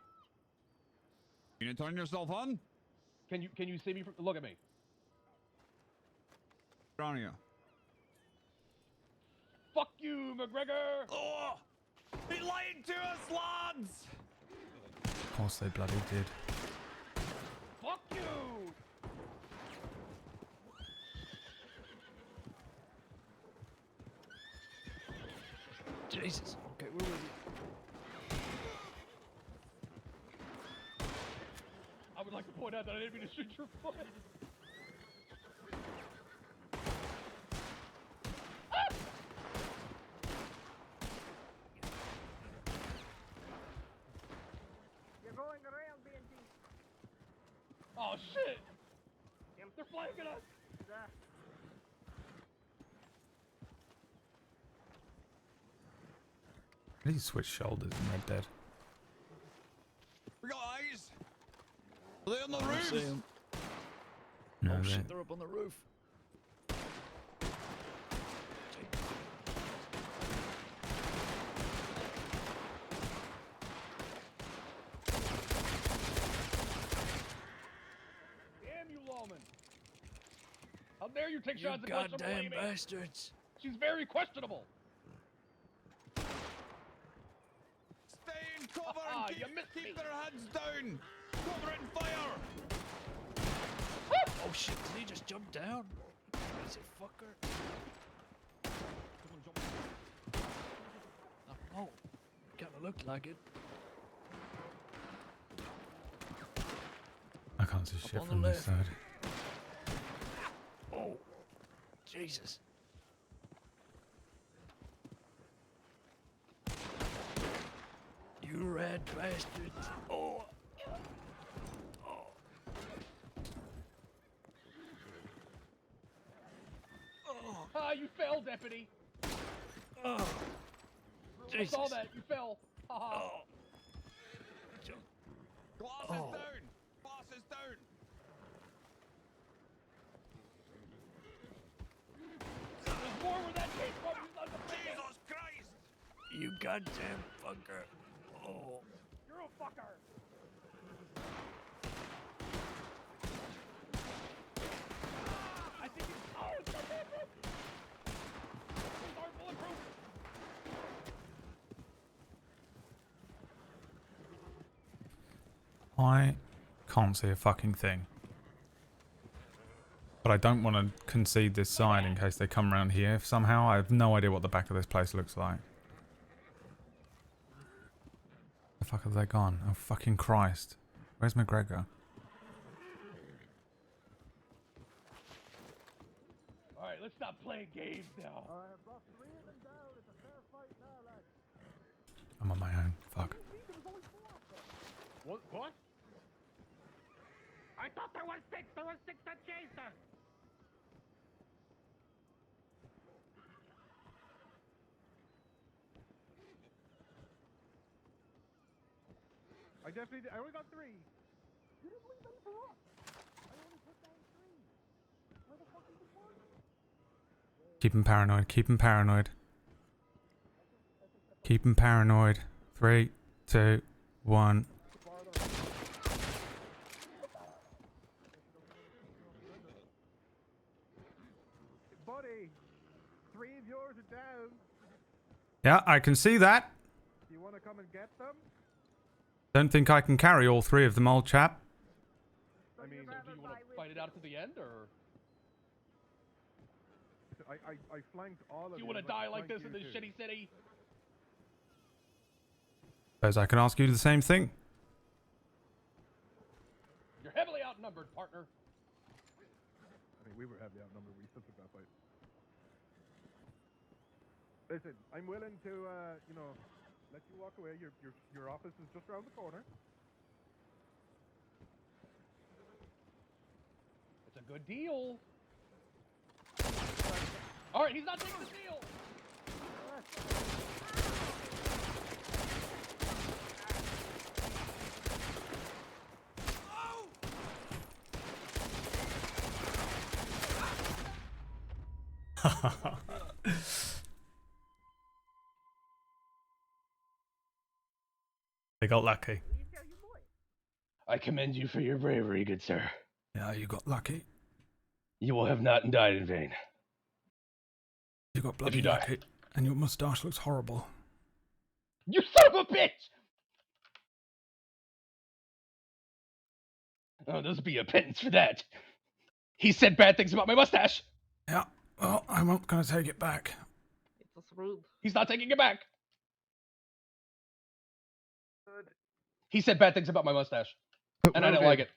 You gonna turn yourself on? Can you see me from, look at me. Around here. Fuck you, McGregor! Oh! He lied to us, lads! Of course they bloody did. Fuck you! Jesus. Okay, where was he? I would like to point out that I didn't mean to shoot your foot. Ah! You're going around, BNT. Oh shit! They're flanking us! Did he switch shoulders in Red Dead? We got eyes! Are they on the I roof? see him. No, Oh they- shit, they're up on the roof. Damn you, lawman! How dare you take You shots at Constable goddamn Amy? bastards. She's very questionable. Stay in cover Ah, and you missed me. keep their heads down! Cover it and fire! Oh shit, did he just jump down? Crazy fucker. Oh, kinda looked like it. I can't see shit on the from this left. side. Oh, Jesus. You rat bastards. Oh. Oh. Oh. Ah, you fell, deputy. Oh. I Jesus. saw that. You fell. Haha. Oh. Glass Oh. is down! Glass is down! There's more where that came from. You sons of bitches. Jesus Christ! You goddamn fucker. Oh. You're a fucker. I think it's. Oh, it's not bulletproof. These aren't bulletproof. I can't see a fucking thing. But I don't want to concede this side in case they come around here somehow. I have no idea what the back of this place looks like. The fuck have they gone? Oh fucking Christ. Where's McGregor? Alright, let's stop playing games now. I'm on my own. Fuck. What? I thought there was 6. There was 6 that chased us. I definitely did. I only got 3. You didn't leave them for us. I only put down 3. Where the fuck is the one? Keep him paranoid. Keep him paranoid. Keep him paranoid. 3, 2, 1. Buddy, 3 of yours are down. Yeah, I can see that. Do you want to come and get them? Don't think I can carry all 3 of them, old chap. I mean, So do you want to fight it out to the end, or? I flanked all of You you. want to I'd die to like flank this in you this too. shitty city? Suppose I can ask you the same thing. You're heavily outnumbered, partner. I mean, we were heavily outnumbered. We still took that fight. Listen, I'm willing to, let you walk away. Your office is just around the corner. It's a good deal. All right, he's not taking the deal. They got lucky. I commend you for your bravery, good sir. Yeah, you got lucky. You will have not died in vain. You got bloody you die. lucky. And your mustache looks horrible. You son of a bitch! Oh, this will be a penance for that. He said bad things about my mustache. Yeah, well, I'm not going to take it back. It's rude. He's not taking it back. He said bad things about my mustache, and I didn't like it.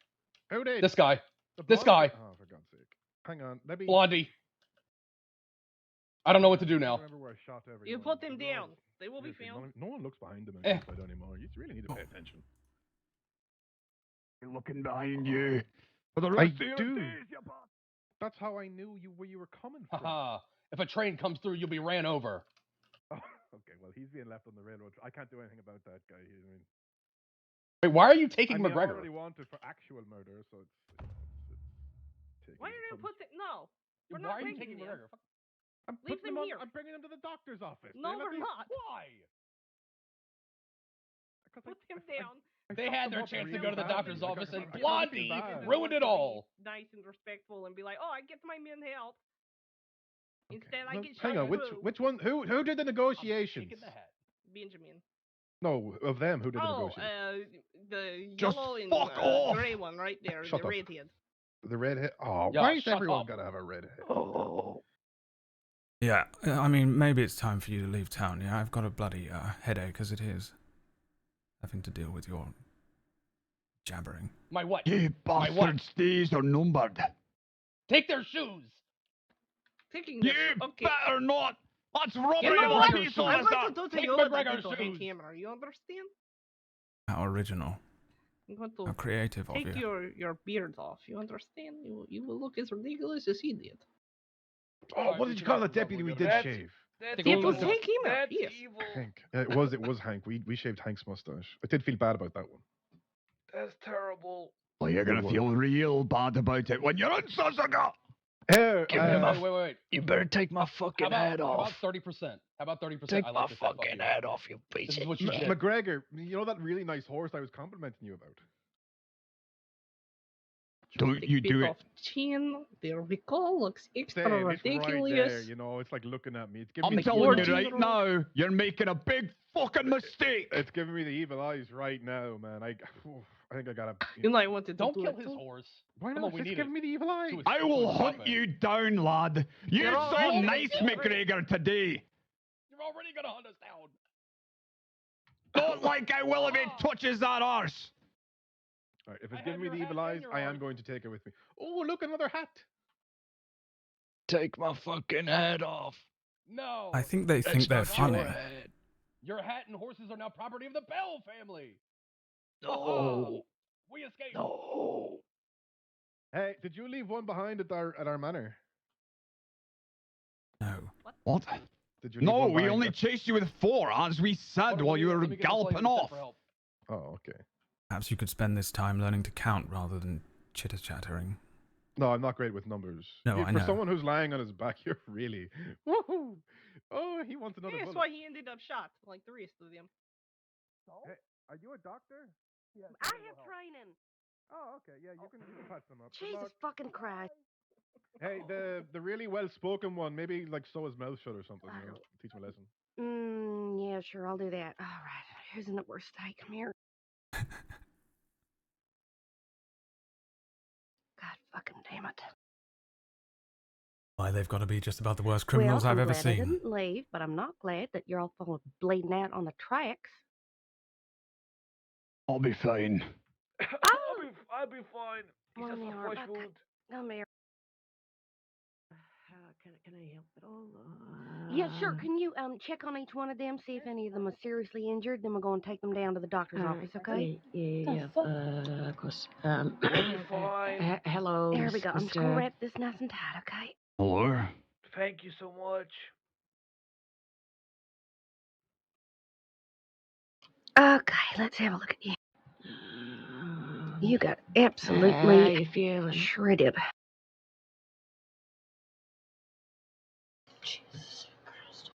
Who did? This guy. The This blonde guy. Oh, for God's sake. Hang on. Let me. Blondie. I don't know what to do I now. remember where I shot everyone. You put them They're all- down. They will be Seriously, found. no one looks behind them Eh. inside anymore. You really need to pay attention. You're looking behind you. For the I rest of your do. days, you bastard. That's how I knew where you were coming from. Haha. If a train comes through, you'll be ran over. Oh, okay, well, he's being left on the railroad. I can't do anything about that guy. Wait, why are you taking I'm McGregor? already wanted for actual murder, so it's taking Why are you put them? No. We're Why not are you taking taking them. McGregor? I'm Leave putting them on, here. I'm bringing him to the doctor's office. No, they're not. Why? Put them down. They had their chance to go to the doctor's I office, and I kinda feel Blondie bad. ruined it all. Nice and respectful and be like, oh, I get my men help. Instead, I Well, get hang shot on, which one? Who did the negotiations? Shaking the hat. Benjamin. No, of them, who did the Oh, negotiations? the Just yellow and fuck off! gray one right there, Shut the up. redhead. The redhead. Oh, Yeah, why is shut everyone up. gotta have a redhead? Oh. Yeah, I mean, maybe it's time for you to leave town. Yeah, I've got a bloody headache as it is. Having to deal with your jabbering. My what? You My what? bastards' days are numbered. Take their shoes. Taking You the okay. better not. That's robbery You know of what? a peace I'm officer. going to do to Take you that McGregor's I shoes. camera. You understand? How original. I'm going How to creative of take you. your beard off. You understand? You will look as ridiculous as he did. Oh, what did you call the deputy we did shave? That's It It was evil. Hank Hemmer. That's Yes. evil. Hank. It was Hank. We shaved Hank's mustache. I did feel bad about that one. That's terrible. Well, you're gonna What? feel real bad about it when you're in Suzuka. Here, Give me my Wait. You better take my fucking head How about off. 30%? How about 30%? Take I my like this. Fuck fucking you. head off, you This piece is of what you shit. did. McGregor, you know that really nice horse I was complimenting you about? Don't you do it. Of chin, their recall looks extra Same, it's ridiculous. right there, you know, it's like looking at me. It's giving I'm me telling you the right now, you're making a big fucking mistake. It's giving me the evil eyes right now, man. I think I gotta. You know, I wanted to Don't do kill it his too. horse. Why Come not? on, we It's need giving it. me the evil eyes. I will Stop hunt it. you down, lad. You They're all saw dead. nice McGregor today. You're already gonna hunt us down. Don't like I will if he touches that arse. All right, if it's I giving me have the your evil hat eyes, and your I am heart. going to take it with me. Oh, look, another hat. Take my fucking head off. No. I think they think That's they're not funny. your head. Your hat and horses are now property of the Bell family. No. We escaped. No. Hey, did you leave one behind at our manor? No. What? Did you leave No, one we behind only chased you with 4, as we said while you were Let me get this galloping lady to step off. for help. Oh, okay. Perhaps you could spend this time learning to count rather than chitter-chattering. No, I'm not great with numbers. No, I For know. someone who's lying on his back, you're really. Woohoo! Oh, he wants another Yeah, that's bullet. why he ended up shot, like the rest of them. Hey, are you a doctor? I have training. Oh, okay. Yeah, you can patch them up. Good Jesus luck. fucking Christ. Hey, the really well-spoken one, maybe like sew his mouth shut or something. You know, teach him a lesson. Yeah, sure, I'll do that. All right, here's an worst steak. Come here. God fucking damn it. Why, they've got to be just about the worst criminals well, I've I'm ever glad I seen. didn't leave, but I'm not glad that you're all full of bleeding out on the tracks. I'll be fine. I'll be fine. He's Well, just they a are. flesh Okay. wound. Come here. Can I help at all? Yeah, sure. Can you check on each one of them, see if any of them are seriously injured? Then we're going to take them down to the doctor's office, okay? Yeah, of course. He'll be fine. Hello, There we go. I'm just going to Mr. wrap this nice and tight, okay? Hello? Thank you so much. Okay, let's have a look at you. You got absolutely you feeling? shredded. Jesus Christ.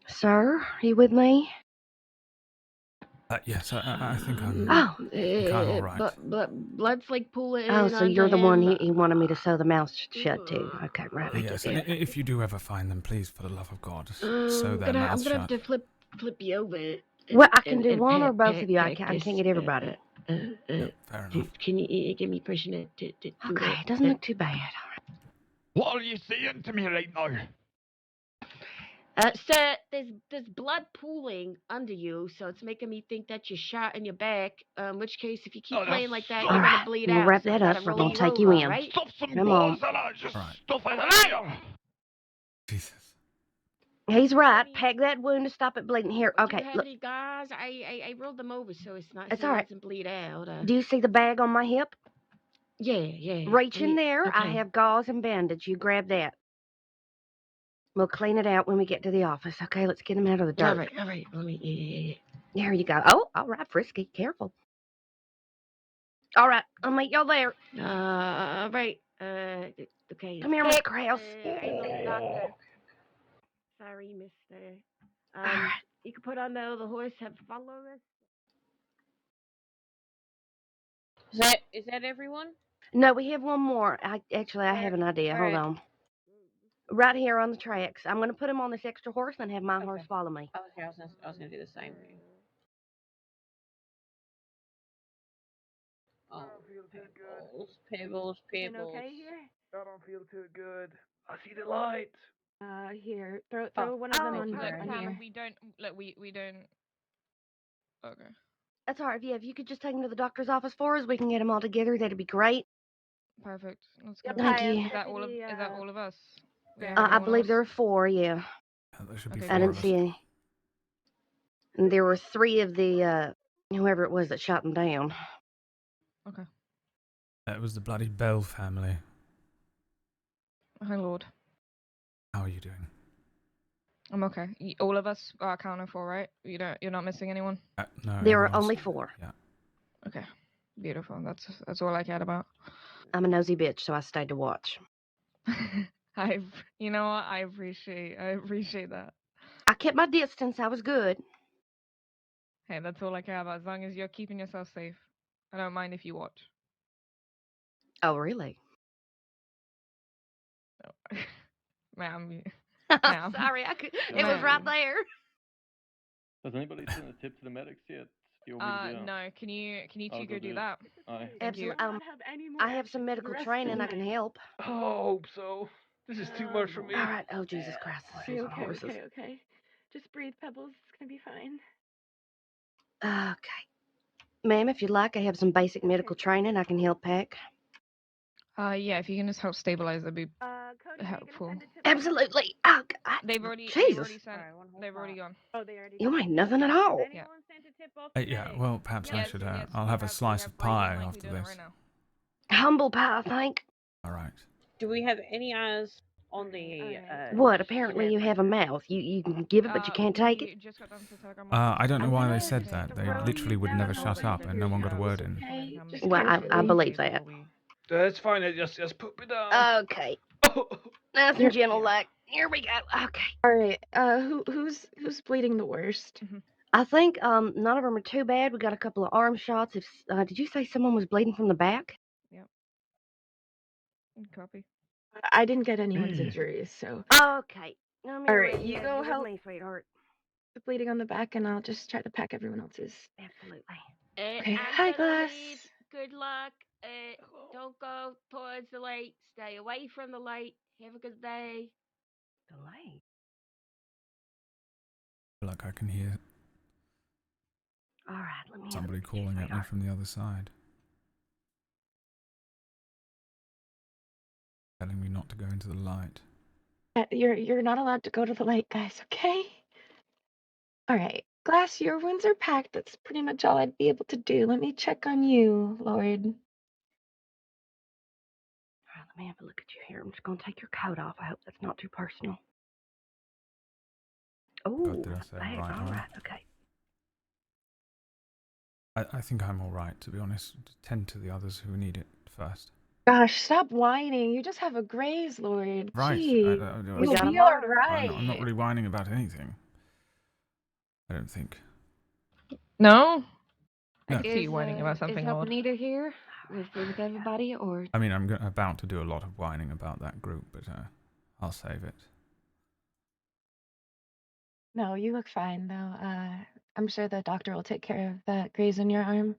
Sir, are you with me? Yes, I think I'm. Oh. think I'm all right. Blood flake pooling. Oh, so you're the one he wanted me to sew the mouth shut to. Okay, right, I Yes, get and that. if you do ever find them, please, for the love of God, sew their I'm mouths gonna have shut. to flip you over. Well, I can do one or both of you. I can't get everybody. Fair enough. Can you give me permission to do Okay, that? it doesn't look too bad. What are you saying to me right now? Sir, there's blood pooling under you, so it's making me think that you're shot in your back. In which case, if you keep playing like that, you're gonna bleed We'll out. wrap so that we up. gotta We're roll going to take you over, in. right? Stuff some Come on. balls in it. Just Right. stuff it in there. Jesus. He's right. Pack that wound to stop it bleeding. Here, Do okay, you have look. any gauze? I rolled them over so it's not. It's so all it right. doesn't bleed out. Do you see the bag on my hip? Yeah. Reach in there. I okay. have gauze and bandage. You grab that. We'll clean it out when we get to the office, okay? Let's get him out of the dirt. All right. Let me. There you go. Oh, all right, Frisky. Careful. All right, I'll meet y'all there. All right. Okay. Come here, Miss Krause. I know the doctor. Sorry, Mister. All right. You can put on the horse. Have follow this. Is that everyone? No, we have one more. I have an idea. Hold on. Right here on the tracks. I'm going to put him on this extra horse and have my horse follow me. Okay, I was gonna do the same thing. Oh, I don't feel too good. Pebbles. Okay here. I don't feel too good. I see the light. Here. Throw one of them on here. We don't look. We don't. Okay. That's all right. Yeah, if you could just take him to the doctor's office for us, we can get them all together. That'd be great. Perfect. Let's go. Thank you. Is that all of us? I believe there are 4. Yeah. There should be Okay, 4 I didn't of us. see any. And there were 3 of the whoever it was that shot them down. Okay. It was the bloody Bell family. Hi, Lord. How are you doing? I'm okay. All of us are accounted for, right? You're not missing anyone. No. There are everyone's- only 4. Yeah. Okay. Beautiful. That's all I cared about. I'm a nosy bitch, so I stayed to watch. You know what? I appreciate that. I kept my distance. I was good. Hey, that's all I care about. As long as you're keeping yourself safe, I don't mind if you watch. Oh, really? No. Ma'am. I'm sorry. It was right there. Has anybody sent a tip to the medics yet? Do you want me to do that? No. Can you I'll two go go do it. that? Aye. Absolutely. I have some medical training. I can help. I hope so. This is too much for me. All right. Oh, Jesus Christ. This is horses. Okay. Just breathe, Pebbles. It's gonna be fine. Okay. Ma'am, if you'd like, I have some basic medical training. I can help pack. Yeah. If you can just help stabilize, that'd be helpful. Absolutely. Oh, God. They've already Jesus. sent. They've already gone. Oh, they already. You ain't nothing at all. Yeah. Yeah, well, perhaps I Yes, should. yes, I'll we have a slice we of have pie Brady after doing it this. right now. Humble pie, I think. All right. Do we have any eyes on the? What? Apparently you have a mouth. You can give it, but you can't take it. Just got done to Telegram I don't know why they office. said that. They literally would never shut up, and no one got a word in. Well, I believe that. That's fine. Just put me down. Okay. Nice and gentle, like. Here we go. Okay. All right. Who's bleeding the worst? I think none of them are too bad. We got a couple of arm shots. If did you say someone was bleeding from the back? Yep. Copy. I didn't get anyone's injuries, so. Okay. No, All right, you go with help me, sweetheart. the bleeding on the back, and I'll just try to pack everyone else's. Absolutely. Okay. Hi, Glass. Good luck. Don't go towards the light. Stay away from the light. Have a good day. The light. Like I can hear All right, let me somebody have a look calling at me sweetheart. from the other side. Telling me not to go into the light. You're not allowed to go to the light, guys, okay? Alright. Glass, your wounds are packed. That's pretty much all I'd be able to do. Let me check on you, Lord. All right, let me have a look at you here. I'm just going to take your coat off. I hope that's not too personal. Oh, Did I say all right? right, okay. I think I'm alright, to be honest. Tend to the others who need it first. Gosh, stop whining. You just have a graze, Lord. Right. Gee, We you'll got be 'em marked. alright. I'm not really whining about anything. I don't think. No? I No. could see you whining about something, Is Lord. Alpanita here with everybody, or? I mean, I'm about to do a lot of whining about that group, but I'll save it. No, you look fine, though. I'm sure the doctor will take care of that graze in your arm.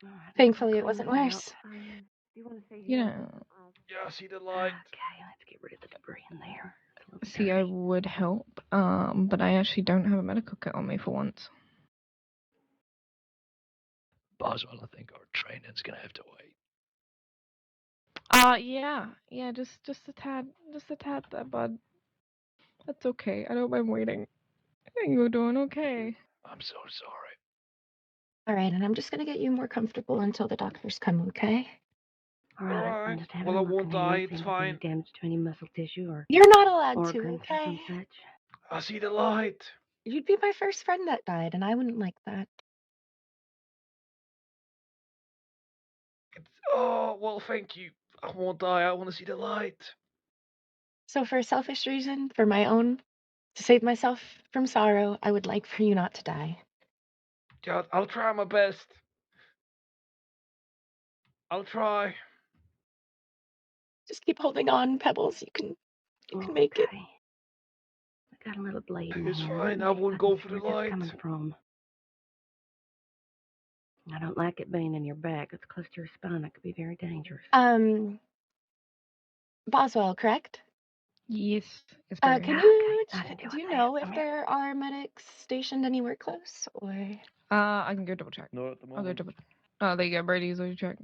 All right, Thankfully, it wasn't worse. do you want to see You here? know, Yeah, see the light. Okay, let's get rid of the debris in there. It's a little see, I dirty. would help, but I actually don't have a medical kit on me for once. Boswell, I think our training's gonna have to wait. Yeah, just a tad there, bud. That's okay. I don't mind waiting. You're doing okay. I'm so sorry. Alright, and I'm just gonna get you more comfortable until the doctors come, okay? All right, Alright. I'm just having Well, a I look won't in here. die. Don't It's seem to be any fine. damage to any muscle tissue or You're not allowed to, organs or okay? some such. I see the light. You'd be my first friend that died, and I wouldn't like that. Oh, well, thank you. I won't die. I want to see the light. So, for a selfish reason, for my own, to save myself from sorrow, I would like for you not to die. Yeah, I'll try my best. I'll try. Just keep holding on, Pebbles. You can make it. Okay. I got a little bleeding It's here. fine. Let me I see if won't I go can for see the where that's light. coming from. I don't like it being in your back. It's close to your spine. That could be very dangerous. Boswell, correct? Yes, it's Can very. you Nothing to do it you there. know Come if here. there are medics stationed anywhere close, or? I can go double check. No, at the I'll go moment. double. Oh, there you go. Brady's already checked.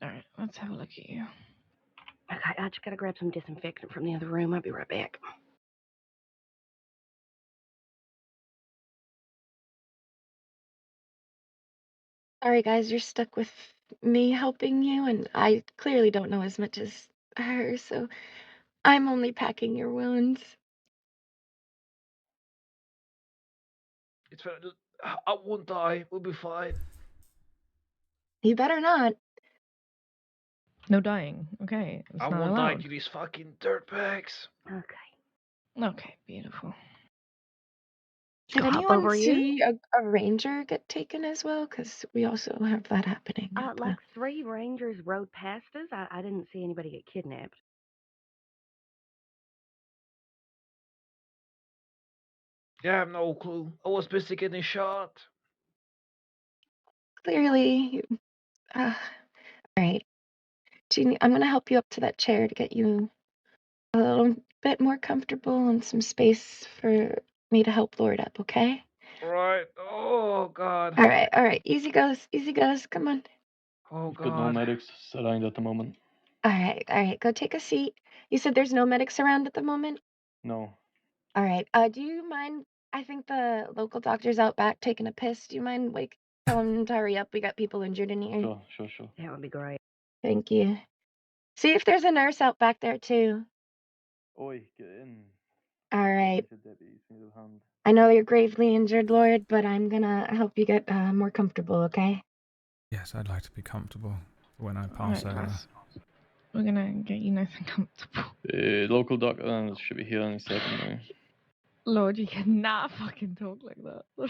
All right, let's have a look at you. Okay, I just gotta grab some disinfectant from the other room. I'll be right back. Sorry, guys, you're stuck with me helping you, and I clearly don't know as much as her, so I'm only packing your wounds. It's fine. I won't die. We'll be fine. You better not. No dying. Okay, it's I not won't die allowed. to these fucking dirtbags. Okay. Okay, beautiful. Did Hop anyone over you? see a ranger get taken as well? Because we also have that happening. at the- Like 3 rangers rode past us. I didn't see anybody get kidnapped. Yeah, I have no clue. I was busy getting shot. Clearly, all right. Jeannie, I'm gonna help you up to that chair to get you a little bit more comfortable and some space for me to help Lord up, okay? Right. Oh, God. All right. Easy goes. Come on. Oh, We've got no God. medics around at the moment. All right. Go take a seat. You said there's no medics around at the moment? No. All right. Do you mind? I think the local doctor's out back taking a piss. Do you mind, tell him to hurry up? We got people injured in here. Sure. That would be great. Thank you. See if there's a nurse out back there, too. Oi, get in. All right. Said deputies need a hand. I know you're gravely injured, Lord, but I'm gonna help you get more comfortable, okay? Yes, I'd like to be comfortable when I All pass right, over. class. We're gonna get you nice and comfortable. Local doctor should be here any second now. Lord, you cannot fucking talk like that.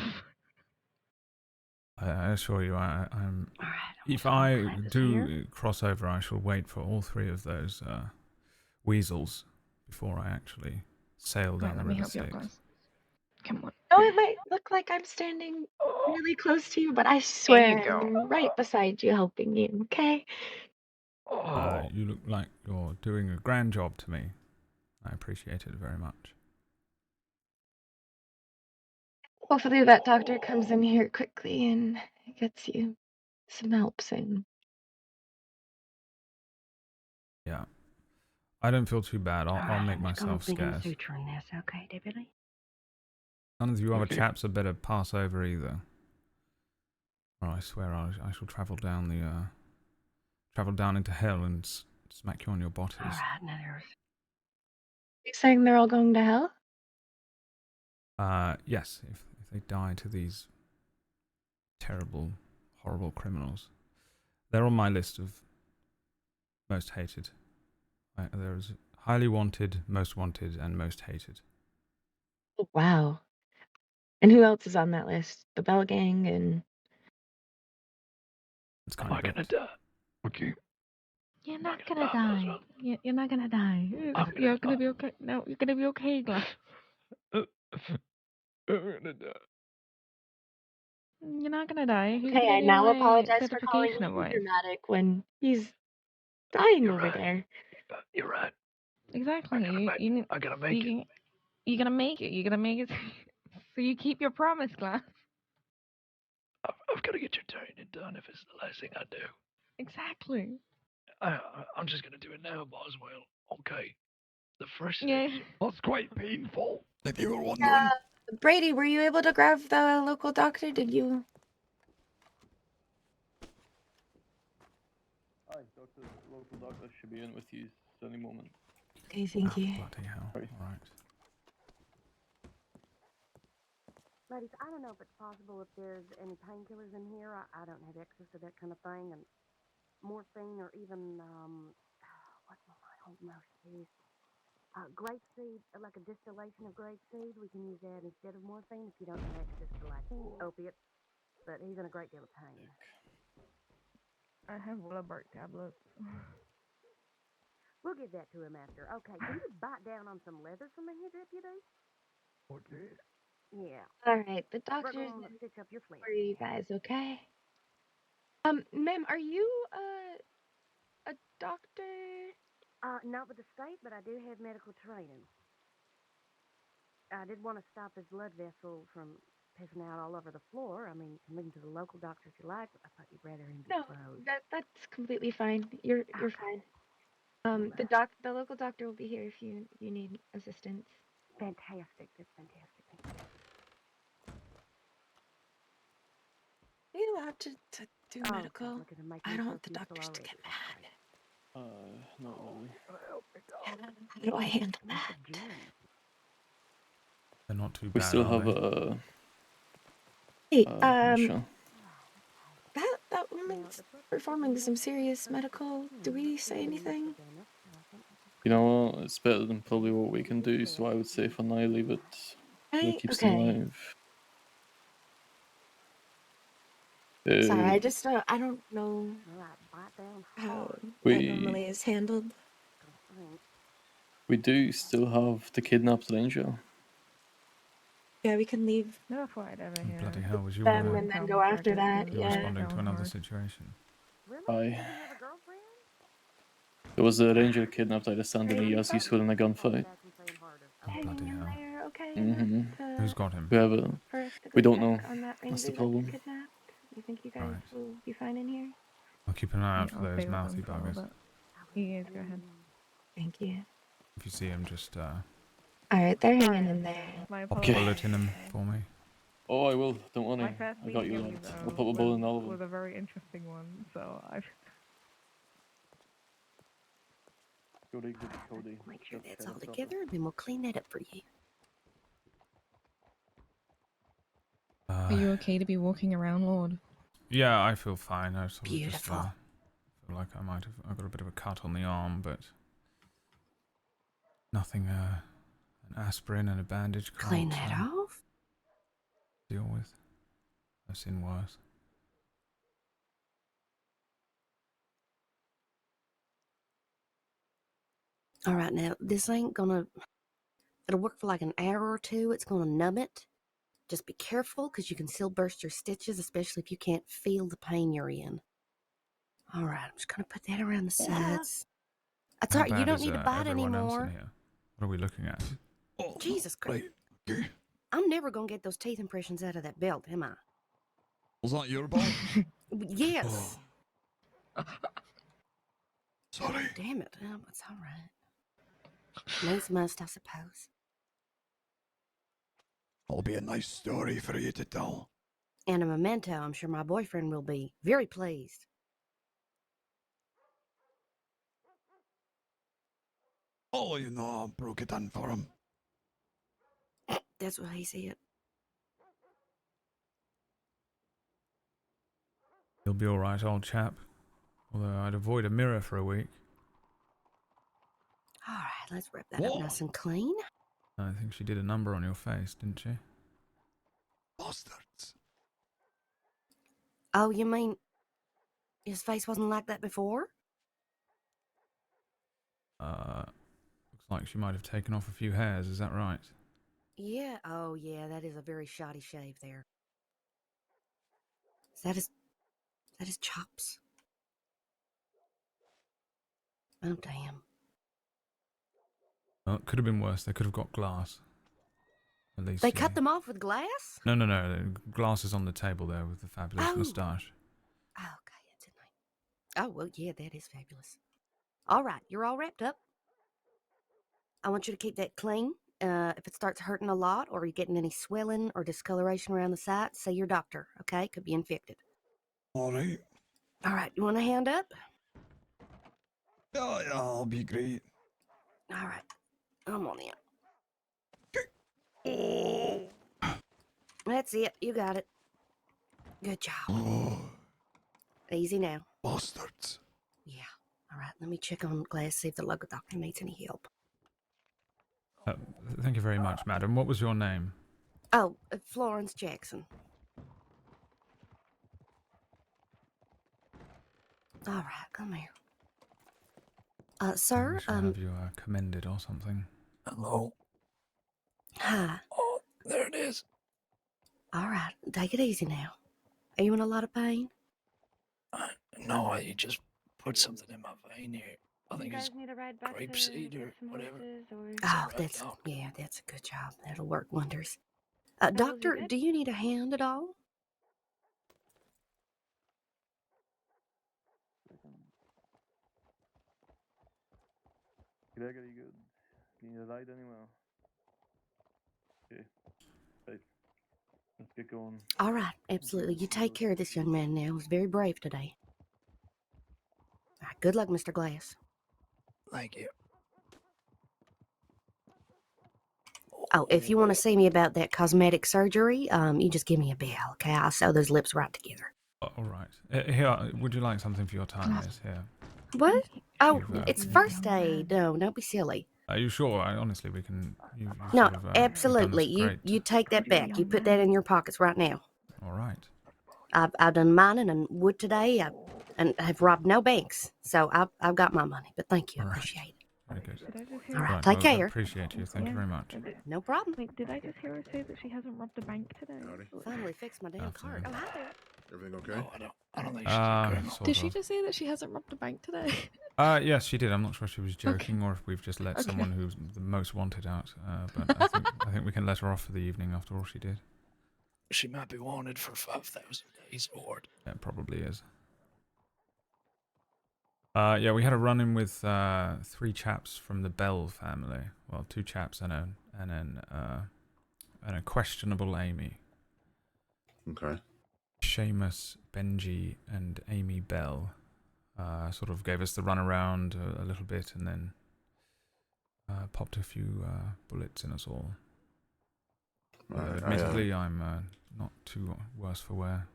I assure you, I'm. All right. If I do cross over, I shall wait for all 3 of those weasels before I actually sail down Right, the let me river help you up, Styx. class. Come on. know it might look like I'm standing really close to you, but I There swear you go. I'm right beside you helping you, okay? You look like you're doing a grand job to me. I appreciate it very much. Hopefully that doctor comes in here quickly and gets you some help soon. Yeah. I don't feel too bad. I'll make myself scarce. Suture in this, okay, Deputy? None of you other chaps had better pass over either. Or I swear I shall travel down into hell and smack you on your bottoms. All right, now there's... You saying they're all going to hell? Yes, if they die to these terrible, horrible criminals. They're on my list of most hated. There's highly wanted, most wanted, and most hated. Oh, wow. And who else is on that list? The Bell Gang and... It's kind of gonna die? Okay. You're not gonna die. You're not gonna die. You're gonna be okay. No, you're gonna be okay, Glass. I'm gonna die. You're not gonna die. Who's Okay, gonna I give now my apologize for calling certification you away? dramatic when he's dying You're over right. there. You're right. Exactly. I gotta make it. You're gonna make it. You're gonna make it. So you keep your promise, Glass. I've got to get your training done if it's the last thing I do. Exactly. I'm just gonna do it now, Boswell. Okay. The first Yeah. stage was quite painful, if you were wondering. Brady, were you able to grab the local doctor? Did you? Hi, doctor. Local doctor should be in with you any moment. Okay, thank you. Bloody hell. Alright. Ladies, I don't know if it's possible if there's any painkillers in here. I don't have access to that kind of thing. And morphine or even, what's my old mouse cheese? Grapeseed, like a distillation of grapeseed. We can use that instead of morphine if you don't have access to, like, opiates. But he's in a great deal of pain. I have Willowbark tablets. We'll give that to him after. Okay, can you bite down on some leather for me here, Deputy? Okay. Yeah. All right, the We're doctor's going to stitch up your flint. for you guys, okay? Ma'am, are you a doctor? Not with the state, but I do have medical training. I did want to stop his blood vessel from pissing out all over the floor. I mean, you can leave him to the local doctor if you like, but I thought you'd rather him No, disclosed. that's completely fine. You're fine. The local doctor will be here if you need assistance. Fantastic. That's fantastic. Thank you. Are you allowed to do Oh, medical? look at him making I me don't so want the peaceful doctors to already. get mad. Not really. How do I handle that? They're not too We bad, still are have they? a. Hey, Michelle. that woman's performing some serious medical. Do we say anything? You know what? It's better than probably what we can do, so I would say for now leave it. Right? Keep Okay. alive. Sorry, I just I don't know how that We normally is handled. do still have the kidnapped ranger. Yeah, we can leave Never thought I'd ever hear Bloody hell, was you them and then go after that. You're Yeah. responding to another situation. Aye. There was a ranger kidnapped out of Saint Denis as he's in a gunfight. Bloody hell. Okay. Who's got him? Whoever. For us to go We don't check know. on that That's the ranger problem. that's kidnapped. You think you guys Right. will be fine in here? I'll keep an eye out for I'll those stay with mouthy them for a little buggers. bit. You guys go ahead. Thank you. If you see them, just Alright, they're hanging in there. pop a bullet in them for me. Oh, I will. Don't worry. My first I got you, meeting lad. with I'll put a bullet in all of was them. a very interesting one, so I. Cody. Make sure that's all together, and then we'll clean that up for you. Are you okay to be walking around, Lorde? Yeah, I feel fine. I sort of just Beautiful. feel like I got a bit of a cut on the arm, but nothing. An aspirin and a bandage can't Clean that off. deal with. I've seen worse. All right, now this ain't gonna. It'll work for like an hour or two. It's gonna numb it, Just be careful, because you can still burst your stitches, especially if you can't feel the pain you're in. All right, I'm just going to put that around the sides. That's all How right. You bad don't is need to bite everyone else in anymore. here? What are we looking at? Jesus Christ. Right. I'm never going to get those teeth impressions out of that belt, am I? Was that your ball? Yes. Sorry. Damn it. It's all right. Needs must, I suppose. It'll be a nice story for you to tell. And a memento, I'm sure my boyfriend will be very pleased. Oh, you know, I broke it in for him. That's what he said. You'll be all right, old chap. Although I'd avoid a mirror for a week. All right, let's wrap that up nice and clean. I think she did a number on your face, didn't she? Bastards. Oh, you mean his face wasn't like that before? Looks like she might have taken off a few hairs, is that right? Yeah. Oh, yeah, that is a very shoddy shave there. Is that his chops? Oh, damn. Well, it could have been worse. They could have got glass. At least They cut them off with glass? No. The glass is on the table there with the fabulous moustache. Oh, okay, that's it. Oh, well, yeah, that is fabulous. All right, you're all wrapped up. I want you to keep that clean. If it starts hurting a lot or you're getting any swelling or discoloration around the site, say your doctor, okay? Could be infected. All right. All right, you want a hand up? Yeah, I'll be great. All right, I'm on in. That's it, you got it. Good job. Oh, Easy now. bastards. Yeah. All right, let me check on Glass, see if the local doctor needs any help. Thank you very much, madam. What was your name? Oh, Florence Jackson. All right, come here. Sir, We should have you commended or something. Hello. Hi. Oh, there it is. All right, take it easy now. Are you in a lot of pain? No, you just put something in my vein here. I think it's need a ride back grapeseed or whatever. Oh, that's a good job. That'll work wonders. Doctor, do you need a hand at all? Gregory, good. Can you ride anywhere? Okay. Right. Let's get going. All right, absolutely. You take care of this young man now. He's very brave today. All right, good luck, Mr. Glass. Thank you. Oh, if you want to see me about that cosmetic surgery, you just give me a bell, okay? I'll sew those lips right together. Oh, all right. Here, would you like something for your time, miss? Here. What? Oh, You've, it's first aid. No, don't be silly. Are you sure? Honestly, we can... You No, sort of, you've done absolutely. this great. You take that back. You put that in your pockets right now. All right. I've done mining and wood today, and have robbed no banks. So I've got my money. But thank you, I appreciate it. Very good. All right, Right, take well, I care. appreciate you. Thank you very much. No problem. Wait, did I just hear her say that she hasn't robbed a bank today? Finally fixed my damn card. Oh, hi there. Everything okay? No, I don't think she's Sort Did she of. just say that she hasn't robbed a bank today? Yes, she did. I'm not sure if she was joking or if we've just let someone who's the most wanted out. But I think we can let her off for the evening after all she did. She might be wanted for 5,000 days award. Yeah, it probably is. Yeah, we had a run-in with 3 chaps from the Bell family. Well, 2 chaps and a questionable Amy. Okay. Seamus, Benji, and Amy Bell sort of gave us the run around a little bit and then popped a few bullets in us all. Admittedly, I'm not too worse for wear.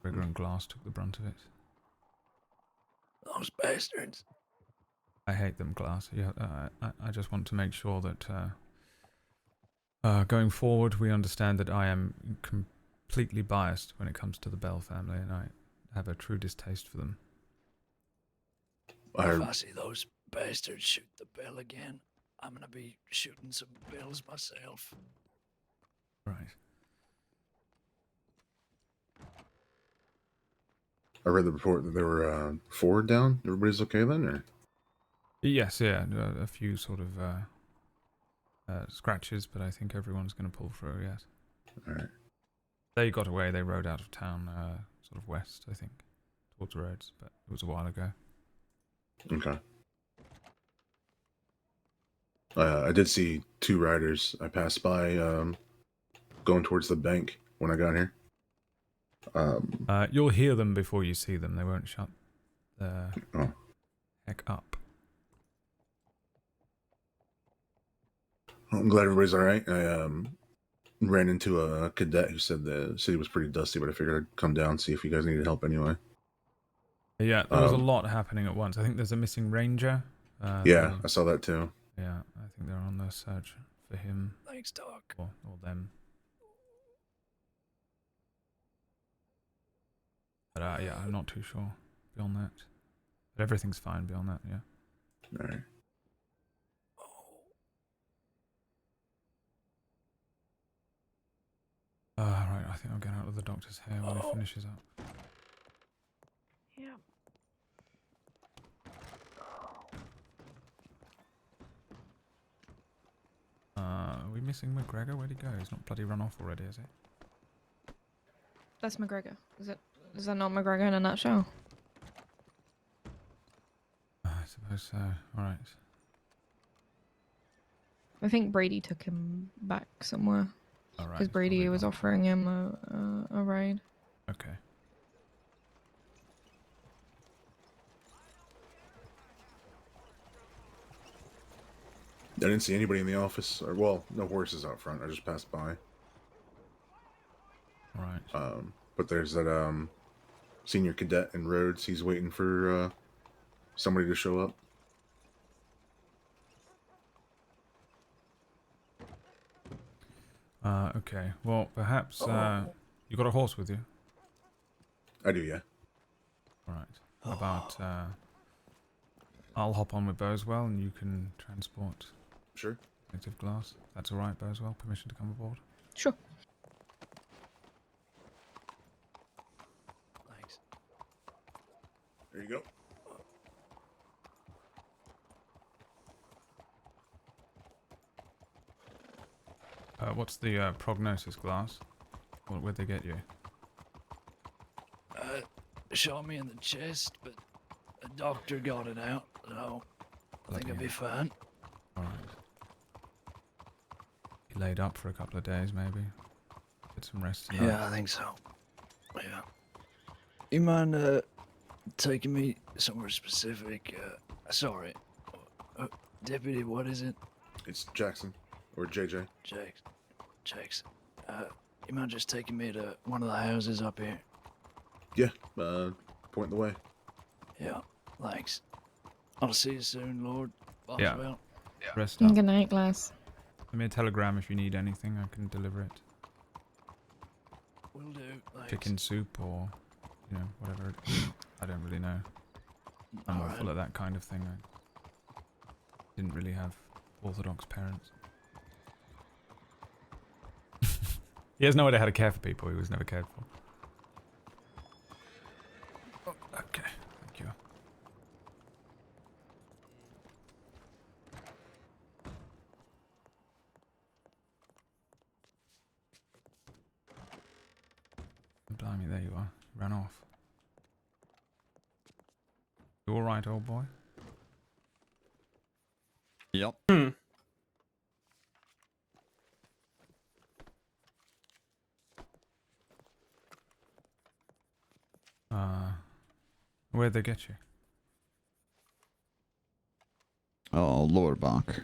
Rigger and Glass took the brunt of it. Those bastards. I hate them, Glass. Yeah, I just want to make sure that going forward we understand that I am completely biased when it comes to the Bell family, and I have a true distaste for them. If I see those bastards shoot the bell again, I'm gonna be shooting some bells myself. Right. I read the report that there were 4 down. Everybody's okay then, or? Yes, yeah, a few sort of scratches, but I think everyone's going to pull through. Yes. All right. They got away. They rode out of town, sort of west, I think, towards the roads, but it was a while ago. Okay. I did see 2 riders. I passed by going towards the bank when I got here. You'll hear them before you see them. They won't shut the heck up. I'm glad everybody's all right. I ran into a cadet who said the city was pretty dusty, but I figured I'd come down and see if you guys needed help anyway. Yeah, there was a lot happening at once. I think there's a missing ranger. Yeah, I saw that too. Yeah, I think they're on the search for him. Thanks, Doc. Or them. But yeah, I'm not too sure beyond that. But everything's fine beyond that, yeah. Alright. Right, I think I'll get out of the doctor's hair when he finishes up. Yeah. Are we missing McGregor? Where'd he go? He's not bloody run off already, is he? That's McGregor. Is that not McGregor in a nutshell? I suppose so. Alright. I think Brady took him back somewhere. Alright. Because Brady was offering him a ride. Okay. I didn't see anybody in the office. Or, well, no horses out front. I just passed by. Right. But there's that senior cadet in Rhodes. He's waiting for somebody to show up. Okay. Well, perhaps you got a horse with you? I do, yeah. Right. How about I'll hop on with Boswell and you can transport. Sure. Native glass. That's all right, Boswell. Permission to come aboard. Sure. Thanks. There you go. What's the prognosis, Glass? Where'd they get you? Shot me in the chest, but a doctor got it out, so I think I'll be fine. Alright. You laid up for a couple of days, maybe? Get some rest tonight. Yeah, I think so. Yeah. You mind taking me somewhere specific? Sorry. Deputy, what is it? It's Jackson. Or JJ. Jackson. You mind just taking me to one of the houses up here? Yeah, point the way. Yeah, thanks. I'll see you soon, Lord. Boswell. Yeah. Rest up. Good night, Glass. Send me a telegram if you need anything. I can deliver it. Will do. Thanks. Chicken soup or, you know, whatever. I don't really know. I'm not full of that kind of thing. I didn't really have orthodox parents. He has no idea how to care for people. He was never cared for. Okay, thank you. Blimey, there you are. Ran off. You alright, old boy? Yep. Where'd they get you? Oh, lower back.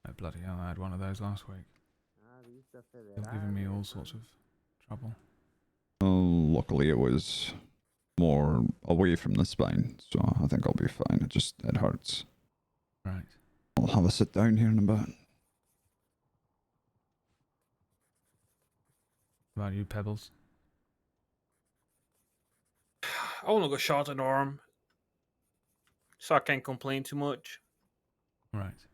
Oh, bloody hell, I had one of those last week. They're giving me all sorts of trouble. Oh, luckily it was more away from the spine, so I think I'll be fine. It hurts. Right. I'll have a sit down here in a bit. What about you, Pebbles? I only got shot in the arm, so I can't complain too much. Right.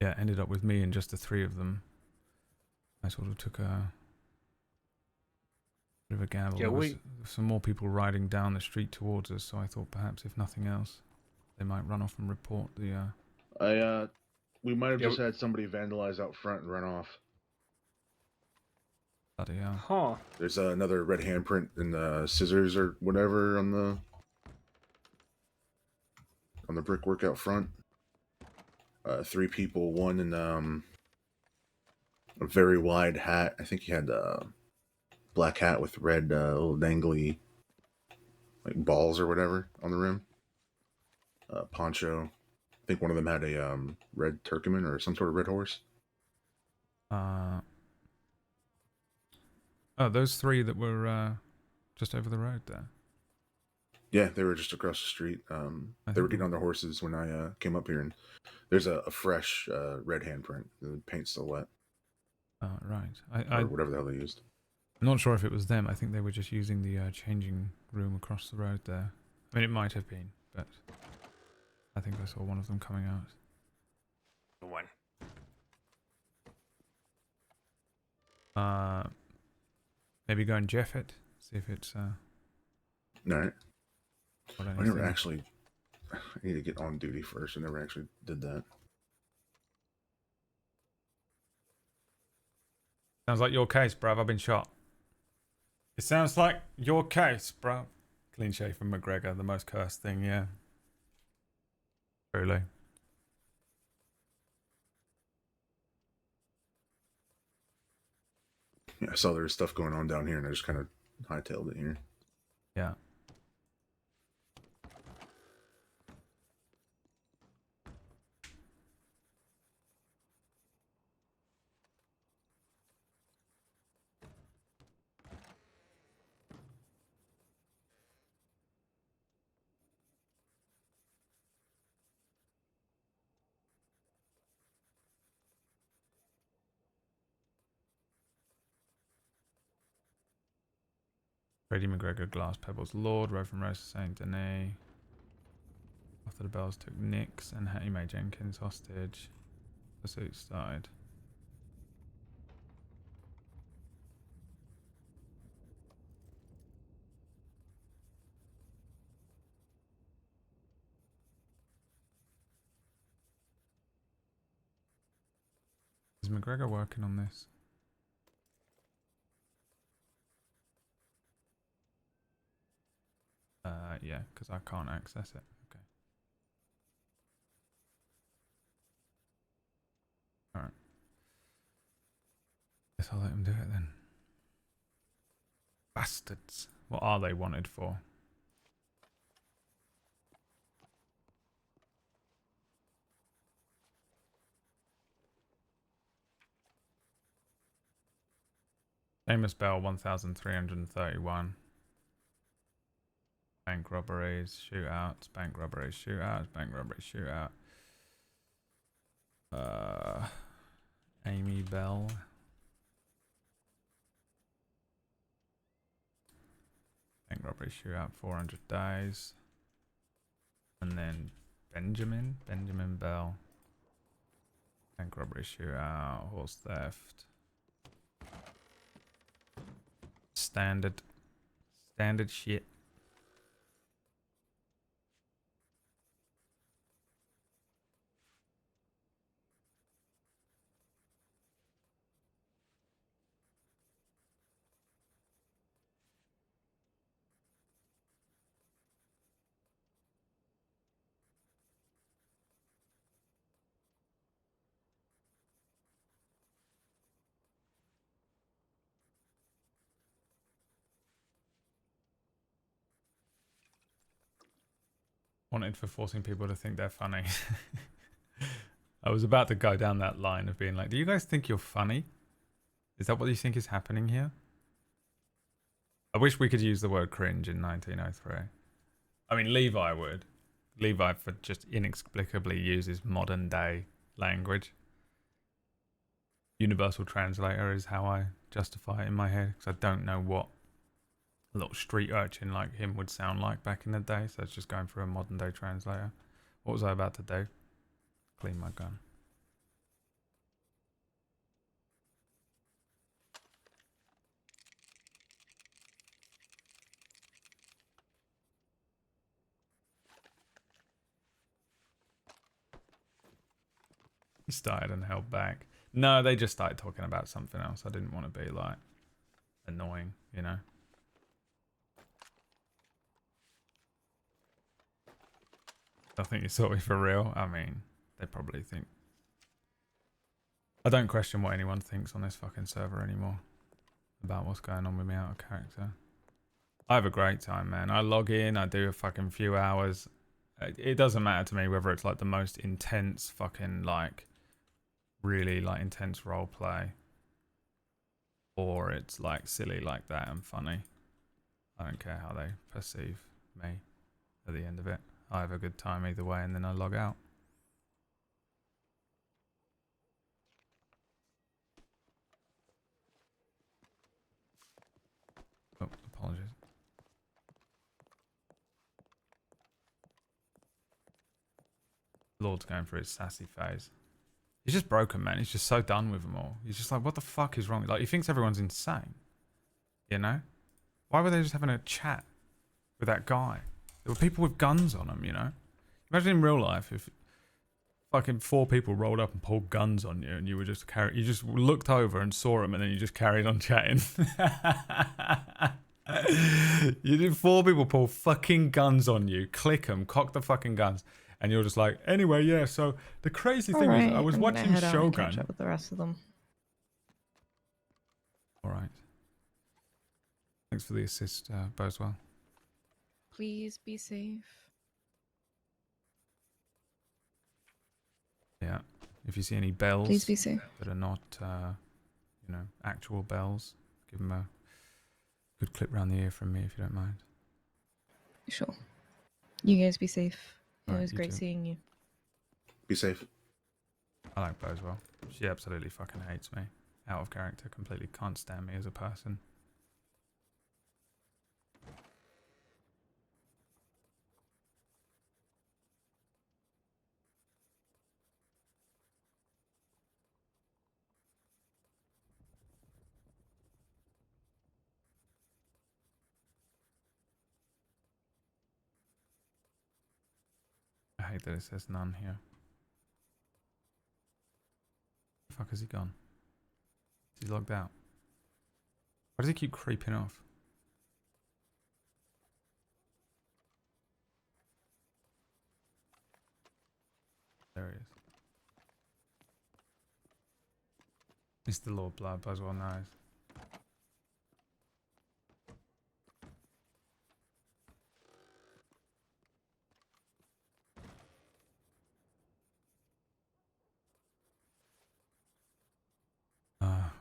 Yeah, ended up with me and just the 3 of them. I sort of took a Bit of a gamble. Yeah, There was some more people riding down the street towards us, so I thought perhaps if nothing else, they might run off and report the. We might have Yeah, just had somebody vandalize out front and run off. Bloody hell. Huh. There's another red handprint and scissors or whatever on the brickwork out front. 3 people, one in a very wide hat. I think he had a black hat with red little dangly like balls or whatever on the rim. Poncho. I think one of them had a red Turkmen or some sort of red horse. Oh, those 3 that were just over the road there. Yeah, they were just across the street. They were getting on their horses when I came up here, and there's a fresh red handprint. The paint's still wet. Oh, right. Or whatever the hell they used. I'm not sure if it was them. I think they were just using the changing room across the road there. I mean, it might have been, but I think I saw one of them coming out. One. Maybe go and Jeff it. See if it's. Alright. I never actually. I need to get on duty first. I never actually did that. Sounds like your case, bruv. I've been shot. It sounds like your case, bruv. Clean shave from McGregor, the most cursed thing, yeah. Truly. Yeah, I saw there was stuff going on down here, and I just kind of hightailed it here. Yeah. Freddie McGregor, Glass Pebbles, Lorde, Road from Rose to Saint Denis. After the bells took Nix and Hattie Mae Jenkins hostage. The suit started. Is McGregor working on this? Yeah, because I can't access it. Okay. Alright. Guess I'll let him do it then. Bastards. What are they wanted for? Amos Bell, 1,331. Bank robberies, shootouts, bank robberies, shootouts, bank robberies, shootout. Amy Bell. Bank robbery, shootout, 400 days. And then Benjamin Bell. Bank robbery, shootout, horse theft. Standard shit. Wanted for forcing people to think they're funny. I was about to go down that line of being like, do you guys think you're funny? Is that what you think is happening here? I wish we could use the word cringe in 1903. I mean, Levi would. Levi for just inexplicably uses modern day language. Universal translator is how I justify it in my head, because I don't know what a little street urchin like him would sound like back in the day, so it's just going through a modern day translator. What was I about to do? Clean my gun. He started and held back. No, they just started talking about something else. I didn't want to be like annoying, you know. I think you saw me for real. I mean, they probably think. I don't question what anyone thinks on this fucking server anymore about what's going on with me out of character. I have a great time, man. I log in, I do a fucking few hours. It doesn't matter to me whether it's like the most intense fucking like really like intense role play or it's like silly like that and funny. I don't care how they perceive me at the end of it. I have a good time either way and then I log out. Oh, apologies. Lorde's going through his sassy phase. He's just broken, man. He's just so done with them all. He's just like, what the fuck is wrong? Like, he thinks everyone's insane. You know? Why were they just having a chat with that guy? There were people with guns on them, you know? Imagine in real life if fucking 4 people rolled up and pulled guns on you and you were just you just looked over and saw them and then you just carried on chatting. You did 4 people pull fucking guns on you, click them, cock the fucking guns. And you're just like, anyway, yeah, so the crazy thing is, I was watching Shogun. Catch up with the rest of them. Alright. Thanks for the assist, Boswell. Please be safe. Yeah. If you see any bells Please be safe. that are not, you know, actual bells, give them a good clip round the ear from me if you don't mind. Sure. You guys be safe. It Alright, was you great too. seeing you. Be safe. I like Boswell. She absolutely fucking hates me. Out of character, completely can't stand me as a person. I hate that it says none here. Where the fuck has he gone? Is he logged out? Why does he keep creeping off? There he is. It's the Lord Blood, Boswell knows.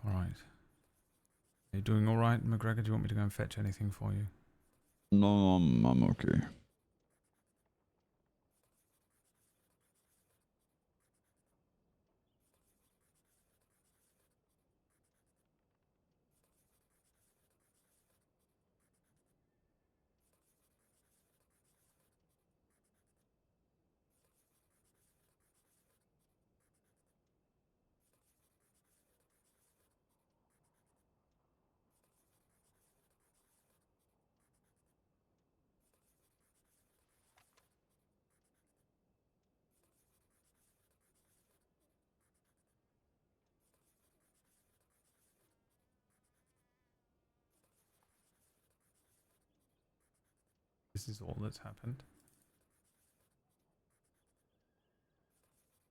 Alright. Are you doing alright, McGregor? Do you want me to go and fetch anything for you? No, I'm okay. This is all that's happened.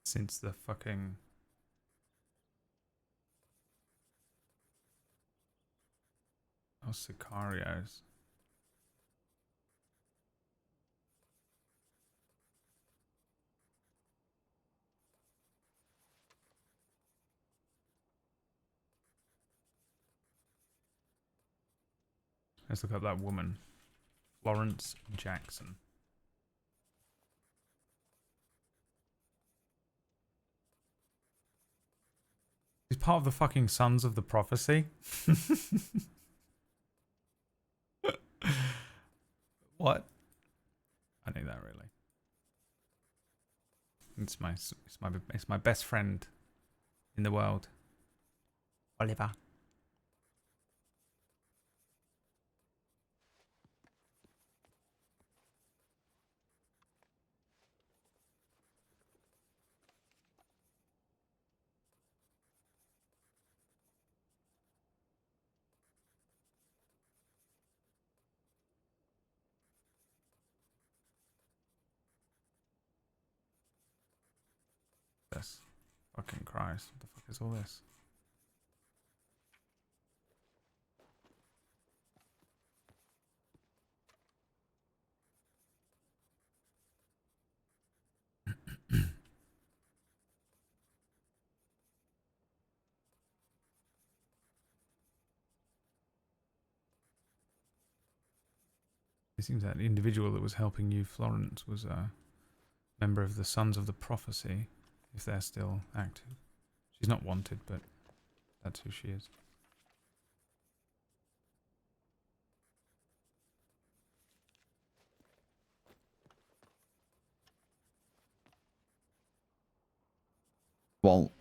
Since the fucking... Oh, Sicarios. Let's look up that woman. Florence Jackson. She's part of the fucking Sons of the Prophecy. What? I knew that really. It's my best friend in the world. Oliver. Fucking Christ. What the fuck is all this? It seems that the individual that was helping you, Florence, was a member of the Sons of the Prophecy, if they're still active. She's not wanted, but that's who she is. Well,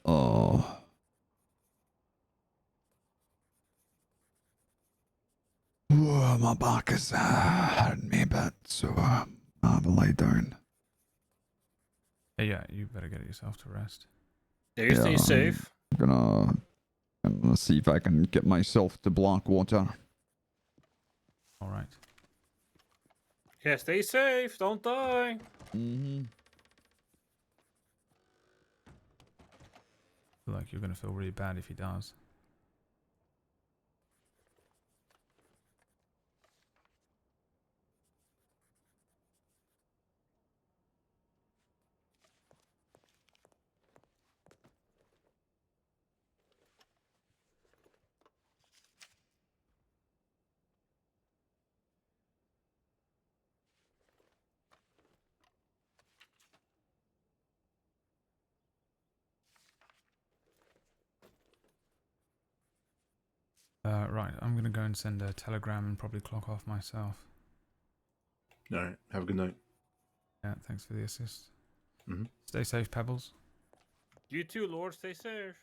my back is hurting me a bit, so I have to lie down. Yeah, you better get yourself to rest. Yeah, stay safe. I'm gonna see if I can get myself to Blackwater. Alright. Yeah, stay safe. Don't die. Mm-hmm. I feel like you're going to feel really bad if he does. Right, I'm going to go and send a telegram and probably clock off myself. Alright, have a good night. Yeah, thanks for the assist. Mm-hmm. Stay safe, Pebbles. You too, Lord. Stay safe.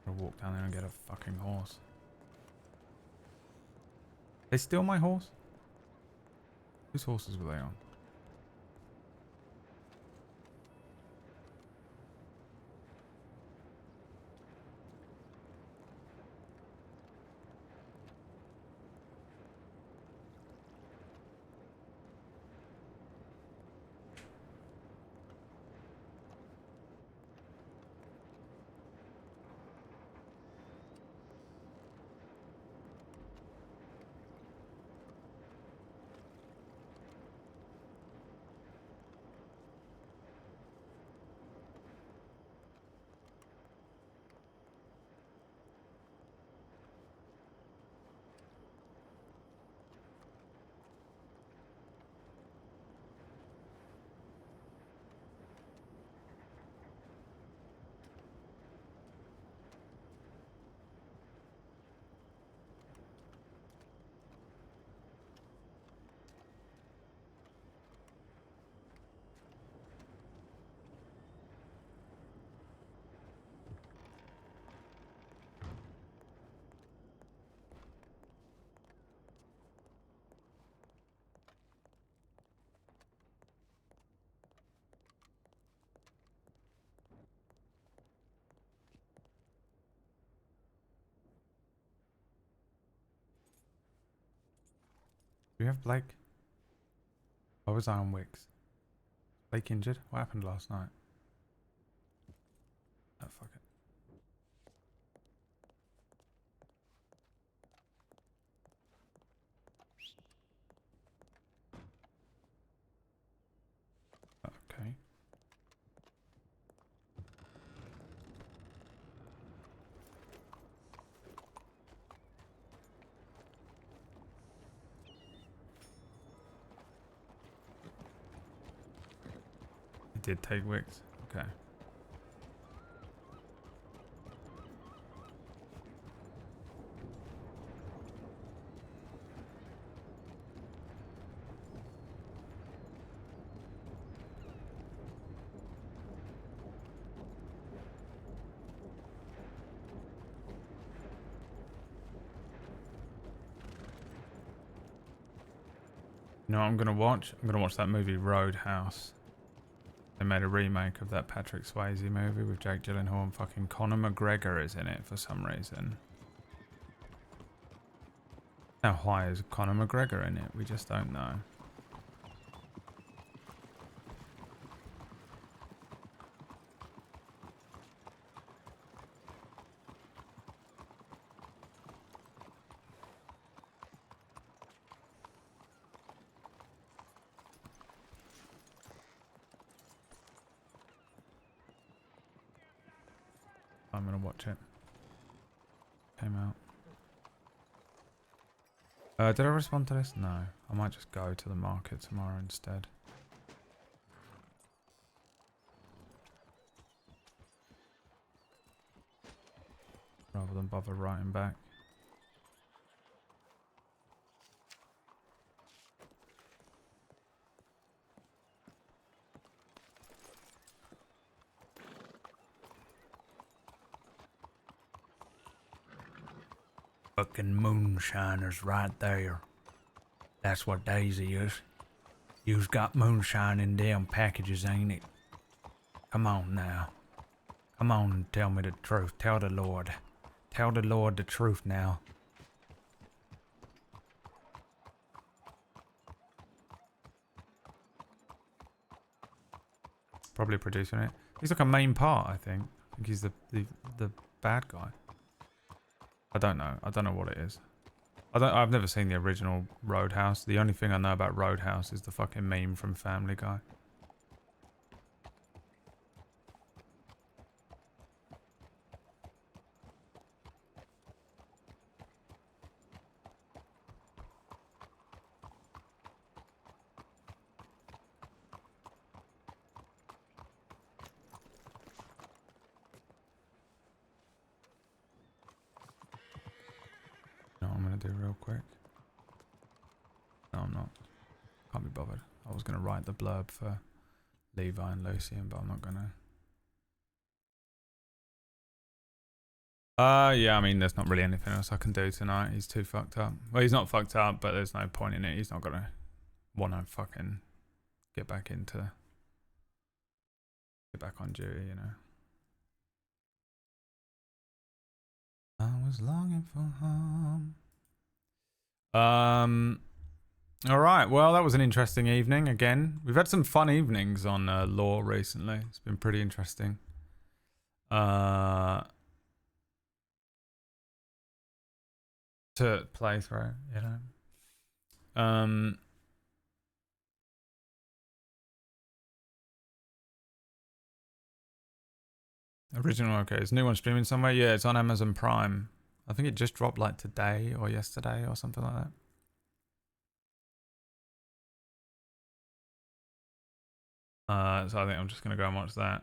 I'll walk down there and get a fucking horse. They steal my horse? Whose horses were they on? Do you have Blake? Why was I on Wicks? Blake injured? What happened last night? Oh, fuck it. Okay. It did take Wicks. Okay. You know what I'm gonna watch? I'm gonna watch that movie Roadhouse. They made a remake of that Patrick Swayze movie with Jake Gyllenhaal and fucking Conor McGregor is in it for some reason. Now, why is Conor McGregor in it? We just don't know. I'm gonna watch it. Came out. Did I respond to this? No. I might just go to the market tomorrow instead. Rather than bother writing back. Fucking moonshiners right there. That's what Daisy is. You've got moonshine in them packages, ain't it? Come on now. Come on and tell me the truth. Tell the Lord. Tell the Lord the truth now. Probably producing it. He's like a main part, I think. I think he's the bad guy. I don't know. I don't know what it is. I've never seen the original Roadhouse. The only thing I know about Roadhouse is the fucking meme from Family Guy. No, I'm gonna do real quick. No, I'm not. Can't be bothered. I was gonna write the blurb for Levi and Lucien, but I'm not gonna. Yeah, I mean, there's not really anything else I can do tonight. He's too fucked up. Well, he's not fucked up, but there's no point in it. He's not gonna wanna fucking get back on duty, you know. I was longing for home. Alright, well, that was an interesting evening again. We've had some fun evenings on Lore recently. It's been pretty interesting. To play through, you know. Original, okay. Is new one streaming somewhere? Yeah, it's on Amazon Prime. I think it just dropped like today or yesterday or something like that. So I think I'm just gonna go and watch that.